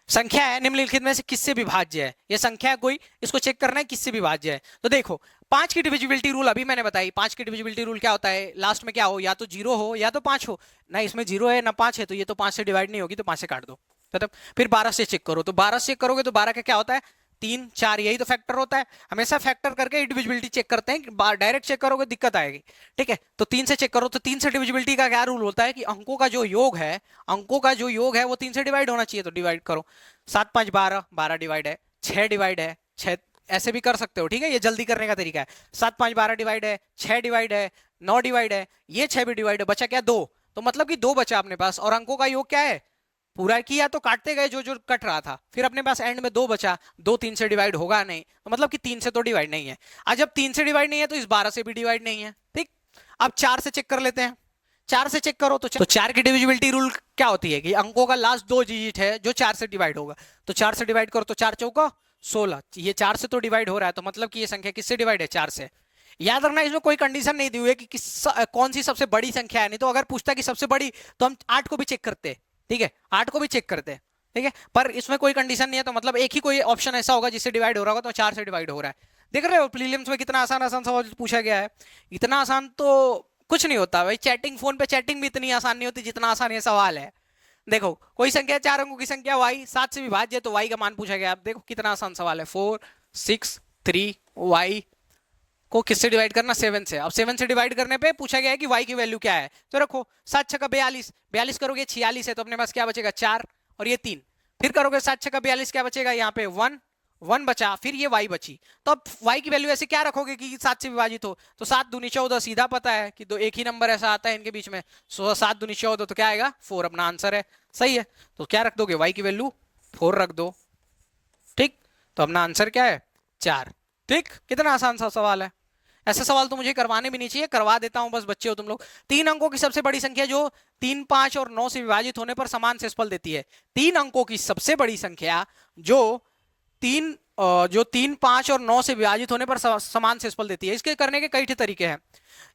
संख्या है निम्नलिखित में से किससे विभाज्य है, ये संख्या है कोई, इसको चेक करना है किससे विभाज्य है। तो देखो 5 की डिविजिबिलिटी रूल अभी मैंने बताई। 5 की डिविजिबिलिटी रूल क्या होता है, लास्ट में क्या हो, या तो 0 हो या तो 5 हो। ना इसमें 0 है ना 5 है, तो ये तो 5 से डिवाइड नहीं होगी, तो 5 से काट दो। मतलब फिर 12 से चेक करो, तो 12 से चेक करोगे तो 12 का क्या होता है, 3 4, यही तो फैक्टर होता है। हमेशा फैक्टर करके इंडिविजुअलिटी चेक करते हैं, डायरेक्ट चेक करोगे दिक्कत आएगी। ठीक है, तो 3 से चेक करो, तो 3 से डिविजिबिलिटी का क्या रूल होता है कि अंकों का जो योग है, अंकों का जो योग है वो 3 से डिवाइड होना चाहिए, तो डिवाइड करो। 7 5 12, 12 डिवाइड है, 6 डिवाइड है 6, ऐसे भी कर सकते हो। ठीक है, ये जल्दी करने का तरीका है। 7 5 12 डिवाइड है, 6 डिवाइड है, 9 डिवाइड है, ये 6 भी डिवाइड है, बचा क्या 2। तो मतलब कि 2 बचा अपने पास, और अंकों का योग क्या है, पूरा किया तो काटते गए जो जो कट रहा था, फिर अपने पास एंड में 2 बचा। 2 3 से डिवाइड होगा नहीं, तो मतलब कि 3 से तो डिवाइड नहीं है। आज जब 3 से डिवाइड नहीं है तो इस 12 से भी डिवाइड नहीं है। ठीक, अब 4 से चेक कर लेते हैं। 4 से चेक करो तो 4 की डिविजिबिलिटी रूल क्या होती है कि अंकों का लास्ट 2 डिजिट है जो 4 से डिवाइड होगा। तो 4 से डिवाइड करो तो 4 चौका 16, ये 4 से तो डिवाइड हो रहा है, तो मतलब कि ये संख्या किससे डिवाइड है, 4 से। याद रखना इसमें कोई कंडीशन नहीं दी हुई है कि कौन सी सबसे बड़ी संख्या है, नहीं तो अगर पूछता कि सबसे बड़ी तो हम 8 को भी चेक करते। ठीक है, 8 को भी चेक करते हैं। ठीक है, पर इसमें कोई कंडीशन नहीं है, तो मतलब एक ही कोई ऑप्शन ऐसा होगा जिससे डिवाइड हो रहा होगा, तो 4 से डिवाइड हो रहा है। देख रहे हो प्रीलिम्स में कितना आसान आसान सवाल पूछा गया है। इतना आसान तो कुछ नहीं होता भाई, चैटिंग फोन पे चैटिंग भी इतनी आसान नहीं होती जितना आसान ये सवाल है। देखो कोई संख्या 4 अंकों की संख्या y 7 से विभाज्य है, तो y का मान पूछा गया। आप देखो कितना आसान सवाल है, 4 6 3 y को किससे डिवाइड करना, 7 से। अब 7 से डिवाइड करने पे पूछा गया है कि y की वैल्यू क्या है, तो रखो 7 छक्का 42, 42 करोगे 46 है, तो अपने पास क्या बचेगा 4, और ये 3। फिर करोगे 7 छक्का 42, क्या बचेगा यहाँ पे 1, 1 बचा, फिर ये y बची। तो अब y की वैल्यू ऐसे क्या रखोगे कि 7 से विभाजित हो, तो 7 दूनी 14, सीधा पता है कि दो एक ही नंबर ऐसा आता है इनके बीच में। 7 दूनी 14, तो क्या आएगा 4, अपना आंसर है। सही है, तो क्या रख दोगे, y की वैल्यू 4 रख दो। ठीक, तो अपना आंसर क्या है 4। ठीक, कितना आसान सा सवाल है। ऐसे सवाल तो मुझे करवाने भी नहीं चाहिए, करवा देता हूं, बस बच्चे हो तुम लोग। 3 अंकों की सबसे बड़ी संख्या जो 3 5 और 9 से विभाजित होने पर समान शेषफल देती है। 3 अंकों की सबसे बड़ी संख्या जो 3 5 और 9 से विभाजित होने पर समान शेषफल देती है। इसके करने के कई तरीके हैं।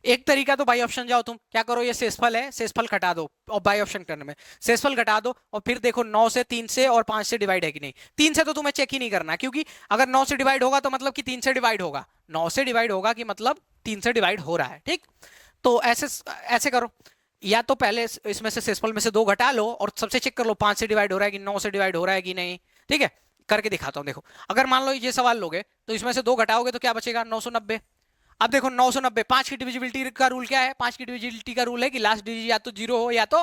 एक तरीका तो बाई ऑप्शन जाओ, तुम क्या करो, ये शेषफल है, शेषफल घटा दो, और बाई ऑप्शन करने में शेषफल घटा दो, और फिर देखो 9 से 3 से और 5 से डिवाइड है कि नहीं। 3 से तो तुम्हें चेक ही नहीं करना, क्योंकि अगर 9 से डिवाइड होगा तो मतलब कि 3 से डिवाइड होगा, 9 से डिवाइड होगा कि मतलब 3 से डिवाइड हो रहा है। ठीक, तो ऐसे ऐसे करो, या तो पहले इसमें से शेषफल में से 2 घटा लो और सबसे चेक कर लो 5 से डिवाइड हो रहा है कि 9 से डिवाइड हो रहा है कि नहीं। ठीक है, करके दिखाता हूं। देखो अगर मान लो ये सवाल लोगे तो इसमें से 2 घटाओगे तो क्या बचेगा 990। अब देखो 990, 5 की डिविजिबिलिटी का रूल क्या है, 5 की डिविजिबिलिटी का रूल है कि लास्ट डिजिट या तो 0 हो या तो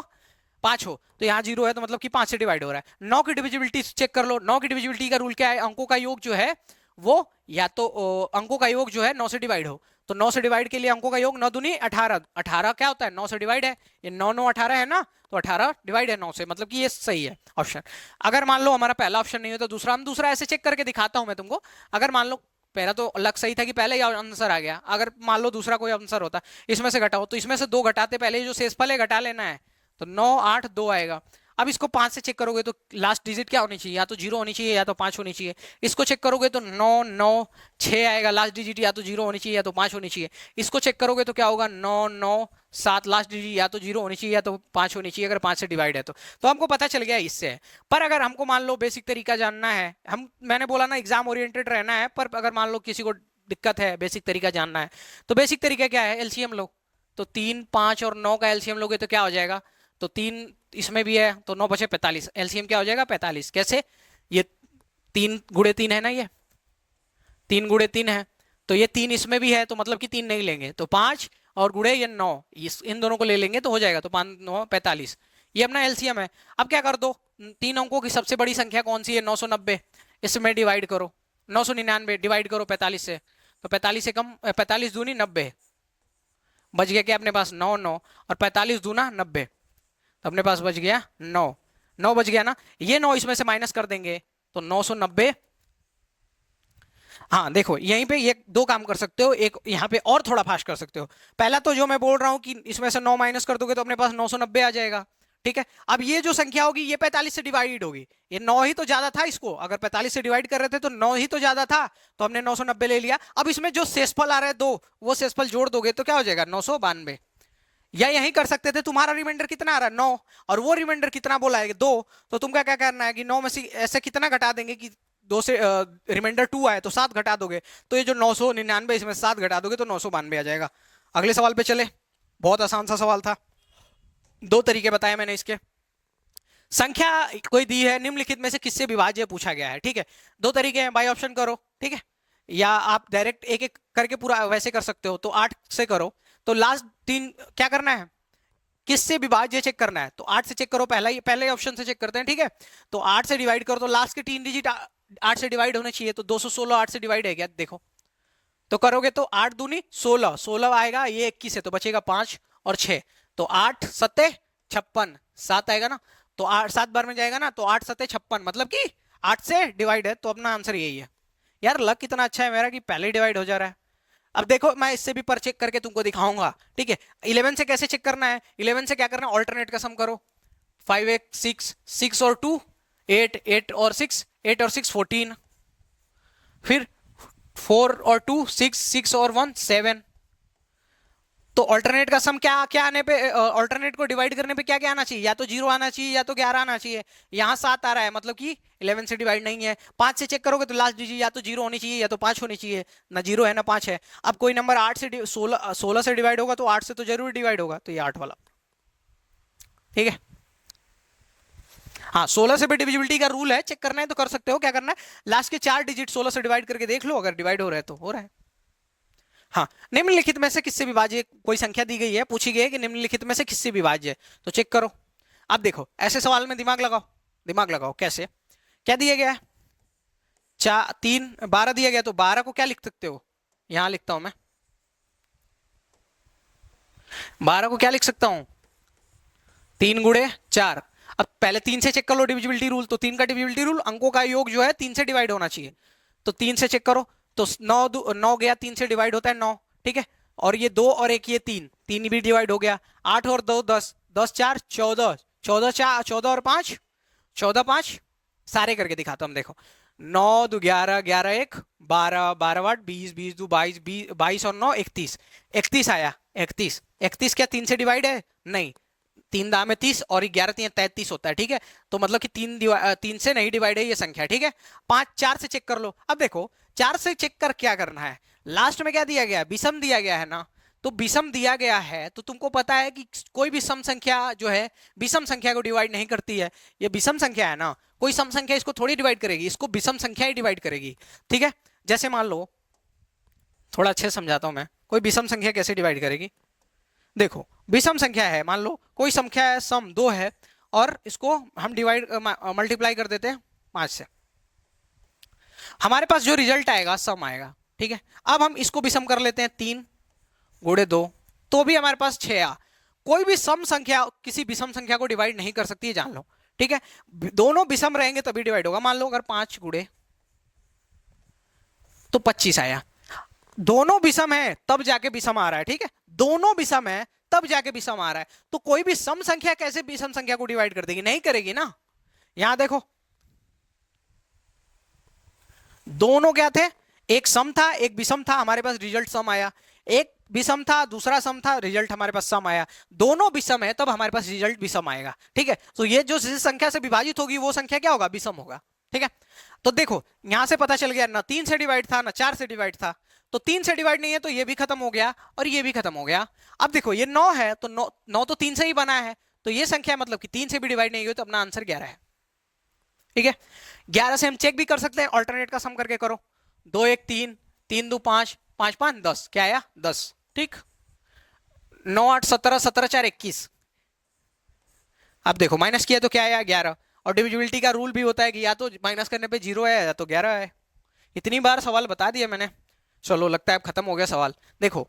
5 हो, तो यहाँ 0 है तो मतलब कि 5 से डिवाइड हो रहा है। 9 की डिविजिबिलिटी चेक कर लो, 9 की डिविजिबिलिटी का रूल क्या है, अंकों का योग जो है वो या तो अंकों का योग जो है 9 से डिवाइड हो। तो 9 से डिवाइड के लिए अंकों का योग 9 दूनी 18, 18 क्या होता है 9 से डिवाइड है, ये 9 9 18 है ना, तो 18 डिवाइड है 9 से, मतलब कि ये सही है ऑप्शन। अगर मान लो हमारा पहला ऑप्शन नहीं हो तो दूसरा, हम दूसरा ऐसे चेक करके दिखाता हूं मैं तुमको। अगर मान लो पहला तो अलग सही था कि पहले ही आंसर आ गया, अगर मान लो दूसरा कोई आंसर होता, इसमें से घटाओ, तो इसमें से 2 घटाते पहले जो शेषफल है घटा लेना है, तो 9 8 2 आएगा। अब इसको 5 से चेक करोगे तो लास्ट डिजिट क्या होनी चाहिए, या तो 0 होनी चाहिए या तो 5 होनी चाहिए। इसको चेक करोगे तो 9 9 6 आएगा, लास्ट डिजिट या तो 0 होनी चाहिए या तो 5 होनी चाहिए। इसको चेक करोगे तो क्या होगा 9 9 7, लास्ट डिजिट या तो 0 होनी चाहिए या तो 5 होनी चाहिए, अगर 5 से डिवाइड है तो हमको पता चल गया इससे है। पर अगर हमको मान लो बेसिक तरीका जानना है, हम मैंने बोला ना एग्जाम ओरिएंटेड रहना है, पर अगर मान लो किसी को दिक्कत है बेसिक तरीका जानना है, तो बेसिक तरीका क्या है, एलसीएम लो। तो 3 5 और 9 का एलसीएम लोगे तो क्या हो जाएगा, तो 3 इसमें भी है तो 9 बचे 45, एलसीएम क्या हो जाएगा 45। कैसे, ये 3 गुणे 3 है ना, ये 3 गुणे 3 है, तो ये 3 इसमें भी है तो मतलब कि 3 नहीं लेंगे, तो 5 और गुड़े ये 9, इन दोनों को ले लेंगे तो हो जाएगा, तो 5 9 45, ये अपना एलसीएम है। अब क्या कर दो, 3 अंकों की सबसे बड़ी संख्या कौन सी है, 990, इसमें डिवाइड करो, 999 डिवाइड करो 45 से, तो 45 से कम, 45 दूनी 90, बच गया क्या अपने पास 9 9, और 45 दूना 90, तो अपने पास बच गया 9, 9 बच गया ना, ये 9 इसमें से माइनस कर देंगे तो 990। हाँ देखो यहीं पे ये दो काम कर सकते हो, एक यहाँ पे और थोड़ा फास्ट कर सकते हो। पहला तो जो मैं बोल रहा हूँ कि इसमें से 9 माइनस कर दोगे तो अपने पास 990 आ जाएगा, ठीक है। अब ये जो संख्या होगी ये 45 से डिवाइड होगी, ये 9 ही तो ज्यादा था, इसको अगर 45 से डिवाइड कर रहे थे तो 9 ही तो ज्यादा था, तो हमने 990 ले लिया। अब इसमें जो शेषफल आ रहा है दो, वो शेषफल जोड़ दोगे तो क्या हो जाएगा 992, या यही कर सकते थे, तुम्हारा रिमाइंडर कितना आ रहा है 9, और वो रिमाइंडर कितना बोला है 2, तो तुम क्या क्या करना है कि 9 में से ऐसे कितना घटा देंगे कि 2 से रिमाइंडर 2 आए तो 7 घटा दोगे, तो ये जो 999 इसमें 7 घटा दोगे तो 992 आ जाएगा। अगले सवाल पे चले, बहुत आसान सा सवाल था, दो तरीके बताए मैंने इसके। संख्या कोई दी है, निम्नलिखित में से किससे विभाज्य पूछा गया है, ठीक है। दो तरीके हैं, बाय ऑप्शन करो, ठीक है, या आप डायरेक्ट एक एक करके पूरा वैसे कर सकते हो, तो 8 से करो, तो लास्ट 3 क्या करना है, किससे विभाज्य चेक करना है, तो 8 से चेक करो, पहले ऑप्शन से चेक करते हैं, ठीक है। तो 8 से डिवाइड करो तो लास्ट के 3 डिजिट 8 से डिवाइड होने चाहिए, तो 216 8 से डिवाइड है क्या, देखो तो करोगे तो 8 दूनी 16, 16 आएगा, ये 21 है तो बचेगा 5 और 6, तो 8 सत्ते 56, 7 आएगा ना, तो 8 7 बार में जाएगा ना, तो 8 सत्ते 56, मतलब कि 8 से डिवाइड है, तो अपना आंसर यही है। यार लक कितना अच्छा है मेरा कि पहले डिवाइड हो जा रहा है। अब देखो मैं इससे भी पर चेक करके तुमको दिखाऊंगा, ठीक है। 11 से कैसे चेक करना है, 11 से क्या करना है, ऑल्टरनेट का सम करो, 5 1 6, 6 और 2 8, 8 और 6 8 और 6 14, फिर 4 और 2 6, 6 और 1 7, तो ऑल्टरनेट का सम क्या क्या आने पे, ऑल्टरनेट को डिवाइड करने पे क्या क्या आना चाहिए, या तो 0 आना चाहिए या तो 11 आना चाहिए, यहाँ 7 आ रहा है मतलब कि 11 से डिवाइड नहीं है। 5 से चेक करोगे तो लास्ट डिजिट या तो 0 होनी चाहिए या तो 5 होनी चाहिए, ना 0 है ना 5 है। अब कोई नंबर 8 से 16 से डिवाइड होगा तो 8 से तो जरूर डिवाइड होगा, तो ये 8 वाला, ठीक है। हाँ 16 से भी डिविजिबिलिटी का रूल है, चेक करना है तो कर सकते हो, क्या करना है लास्ट के 4 डिजिट 16 से डिवाइड करके देख लो, अगर डिवाइड हो रहा है तो हो रहा है। हाँ निम्नलिखित में से किससे विभाज्य, कोई संख्या दी गई है, पूछी गई है कि निम्नलिखित में से किससे विभाज्य है, तो चेक करो। अब देखो ऐसे सवाल में दिमाग लगाओ, दिमाग लगाओ कैसे, क्या दिया गया है, 4 3 12 दिया गया, तो 12 को क्या लिख सकते हो, यहां लिखता हूं मैं, 12 को क्या लिख सकता हूं, 3 गुणे 4। अब पहले 3 से चेक कर लो डिविजिबिलिटी रूल, तो 3 का डिविजिबिलिटी रूल अंकों का योग जो है 3 से डिवाइड होना चाहिए, तो 3 से चेक करो, तो 9 गया 3 से डिवाइड होता है 9, ठीक है, और ये 2 और 1 ये 3 3 भी डिवाइड हो गया, 8 और 2 10, 10 4 14, 14 4 14 और 5 14 5, सारे करके दिखाता हूं, देखो 9 2 11 11 1 12 12 8 20 20 2 22 22 और 9 31, 31 आया, 31 31 क्या 3 से डिवाइड है, नहीं, 3 दाम में 30 और 11 3 33 होता है, ठीक है, तो मतलब कि 3 से नहीं डिवाइड है ये संख्या, ठीक है। 5 4 से चेक कर लो, अब देखो 4 से चेक कर क्या करना है, लास्ट में क्या दिया गया है, विषम दिया गया है ना, तो विषम दिया गया है तो तुमको पता है कि कोई भी सम संख्या जो है विषम संख्या को डिवाइड नहीं करती है, ये विषम संख्या है ना, कोई सम संख्या इसको थोड़ी डिवाइड करेगी, इसको विषम संख्या ही डिवाइड करेगी, ठीक है। जैसे मान लो, थोड़ा अच्छे समझाता हूं मैं, कोई विषम संख्या कैसे डिवाइड करेगी, देखो विषम संख्या है, मान लो कोई संख्या है सम 2 है, और इसको हम डिवाइड मल्टीप्लाई कर देते हैं 5 से, हमारे पास जो रिजल्ट आएगा सम आएगा, ठीक है। अब हम इसको विषम कर लेते हैं 3 गुणे 2, तो भी हमारे पास 6 आ, कोई भी सम संख्या किसी विषम संख्या को डिवाइड नहीं कर सकती है, जान लो, ठीक है। दोनों विषम रहेंगे तभी डिवाइड होगा, मान लो अगर 5 गुणे तो 25 आया, दोनों विषम है तब जाके विषम आ रहा है, ठीक है, दोनों विषम है तब जाके विषम आ रहा है, तो कोई भी सम संख्या कैसे विषम संख्या को डिवाइड कर देगी, नहीं करेगी ना। यहां देखो दोनों क्या थे, एक सम था एक विषम था, हमारे पास रिजल्ट सम आया, एक विषम था दूसरा सम था, रिजल्ट हमारे पास सम आया, दोनों विषम है तब हमारे पास रिजल्ट विषम आएगा, ठीक है। तो ये जो जिस संख्या से विभाजित होगी वो संख्या क्या होगा, विषम होगा, ठीक है। तो देखो यहां से पता चल गया ना 3 से डिवाइड था ना 4 से डिवाइड था, तो 3 से डिवाइड नहीं है तो ये भी खत्म हो गया और ये भी खत्म हो गया। अब देखो ये 9 है तो 9 तो 3 से ही बना है, तो ये संख्या मतलब कि 3 से भी डिवाइड नहीं हुई, तो अपना आंसर 11 है, ठीक है। 11 से हम चेक भी कर सकते हैं, ऑल्टरनेट का सम करके करो, 2 1 3 3 2 5 5 5 10, क्या आया 10, ठीक। 9 8 17 17 4 21। अब देखो माइनस किया तो क्या आया 11। और डिविजिबिलिटी का रूल भी होता है कि या तो माइनस करने पे 0 है या तो 11 है। इतनी बार सवाल बता दिया मैंने। चलो लगता है अब खत्म हो गया सवाल। देखो,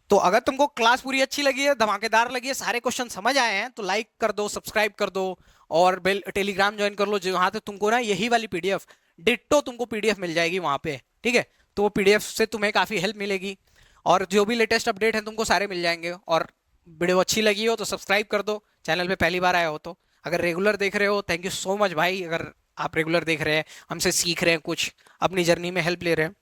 तो अगर तुमको क्लास पूरी अच्छी लगी है, धमाकेदार लगी है, सारे क्वेश्चन समझ आए हैं, तो लाइक कर दो, सब्सक्राइब कर दो, और बेल टेलीग्राम ज्वाइन कर लो, जहां से तुमको ना यही वाली पीडीएफ डिट्टो तुमको पीडीएफ मिल जाएगी वहां पे। ठीक है, तो वो पीडीएफ से तुम्हें काफी हेल्प मिलेगी, और जो भी लेटेस्ट अपडेट है तुमको सारे मिल जाएंगे। और वीडियो अच्छी लगी हो तो सब्सक्राइब कर दो, चैनल पे पहली बार आया हो तो। अगर रेगुलर देख रहे हो, थैंक यू सो मच भाई। अगर आप रेगुलर देख रहे हैं, हमसे सीख रहे हैं, कुछ अपनी जर्नी में हेल्प ले रहे हैं,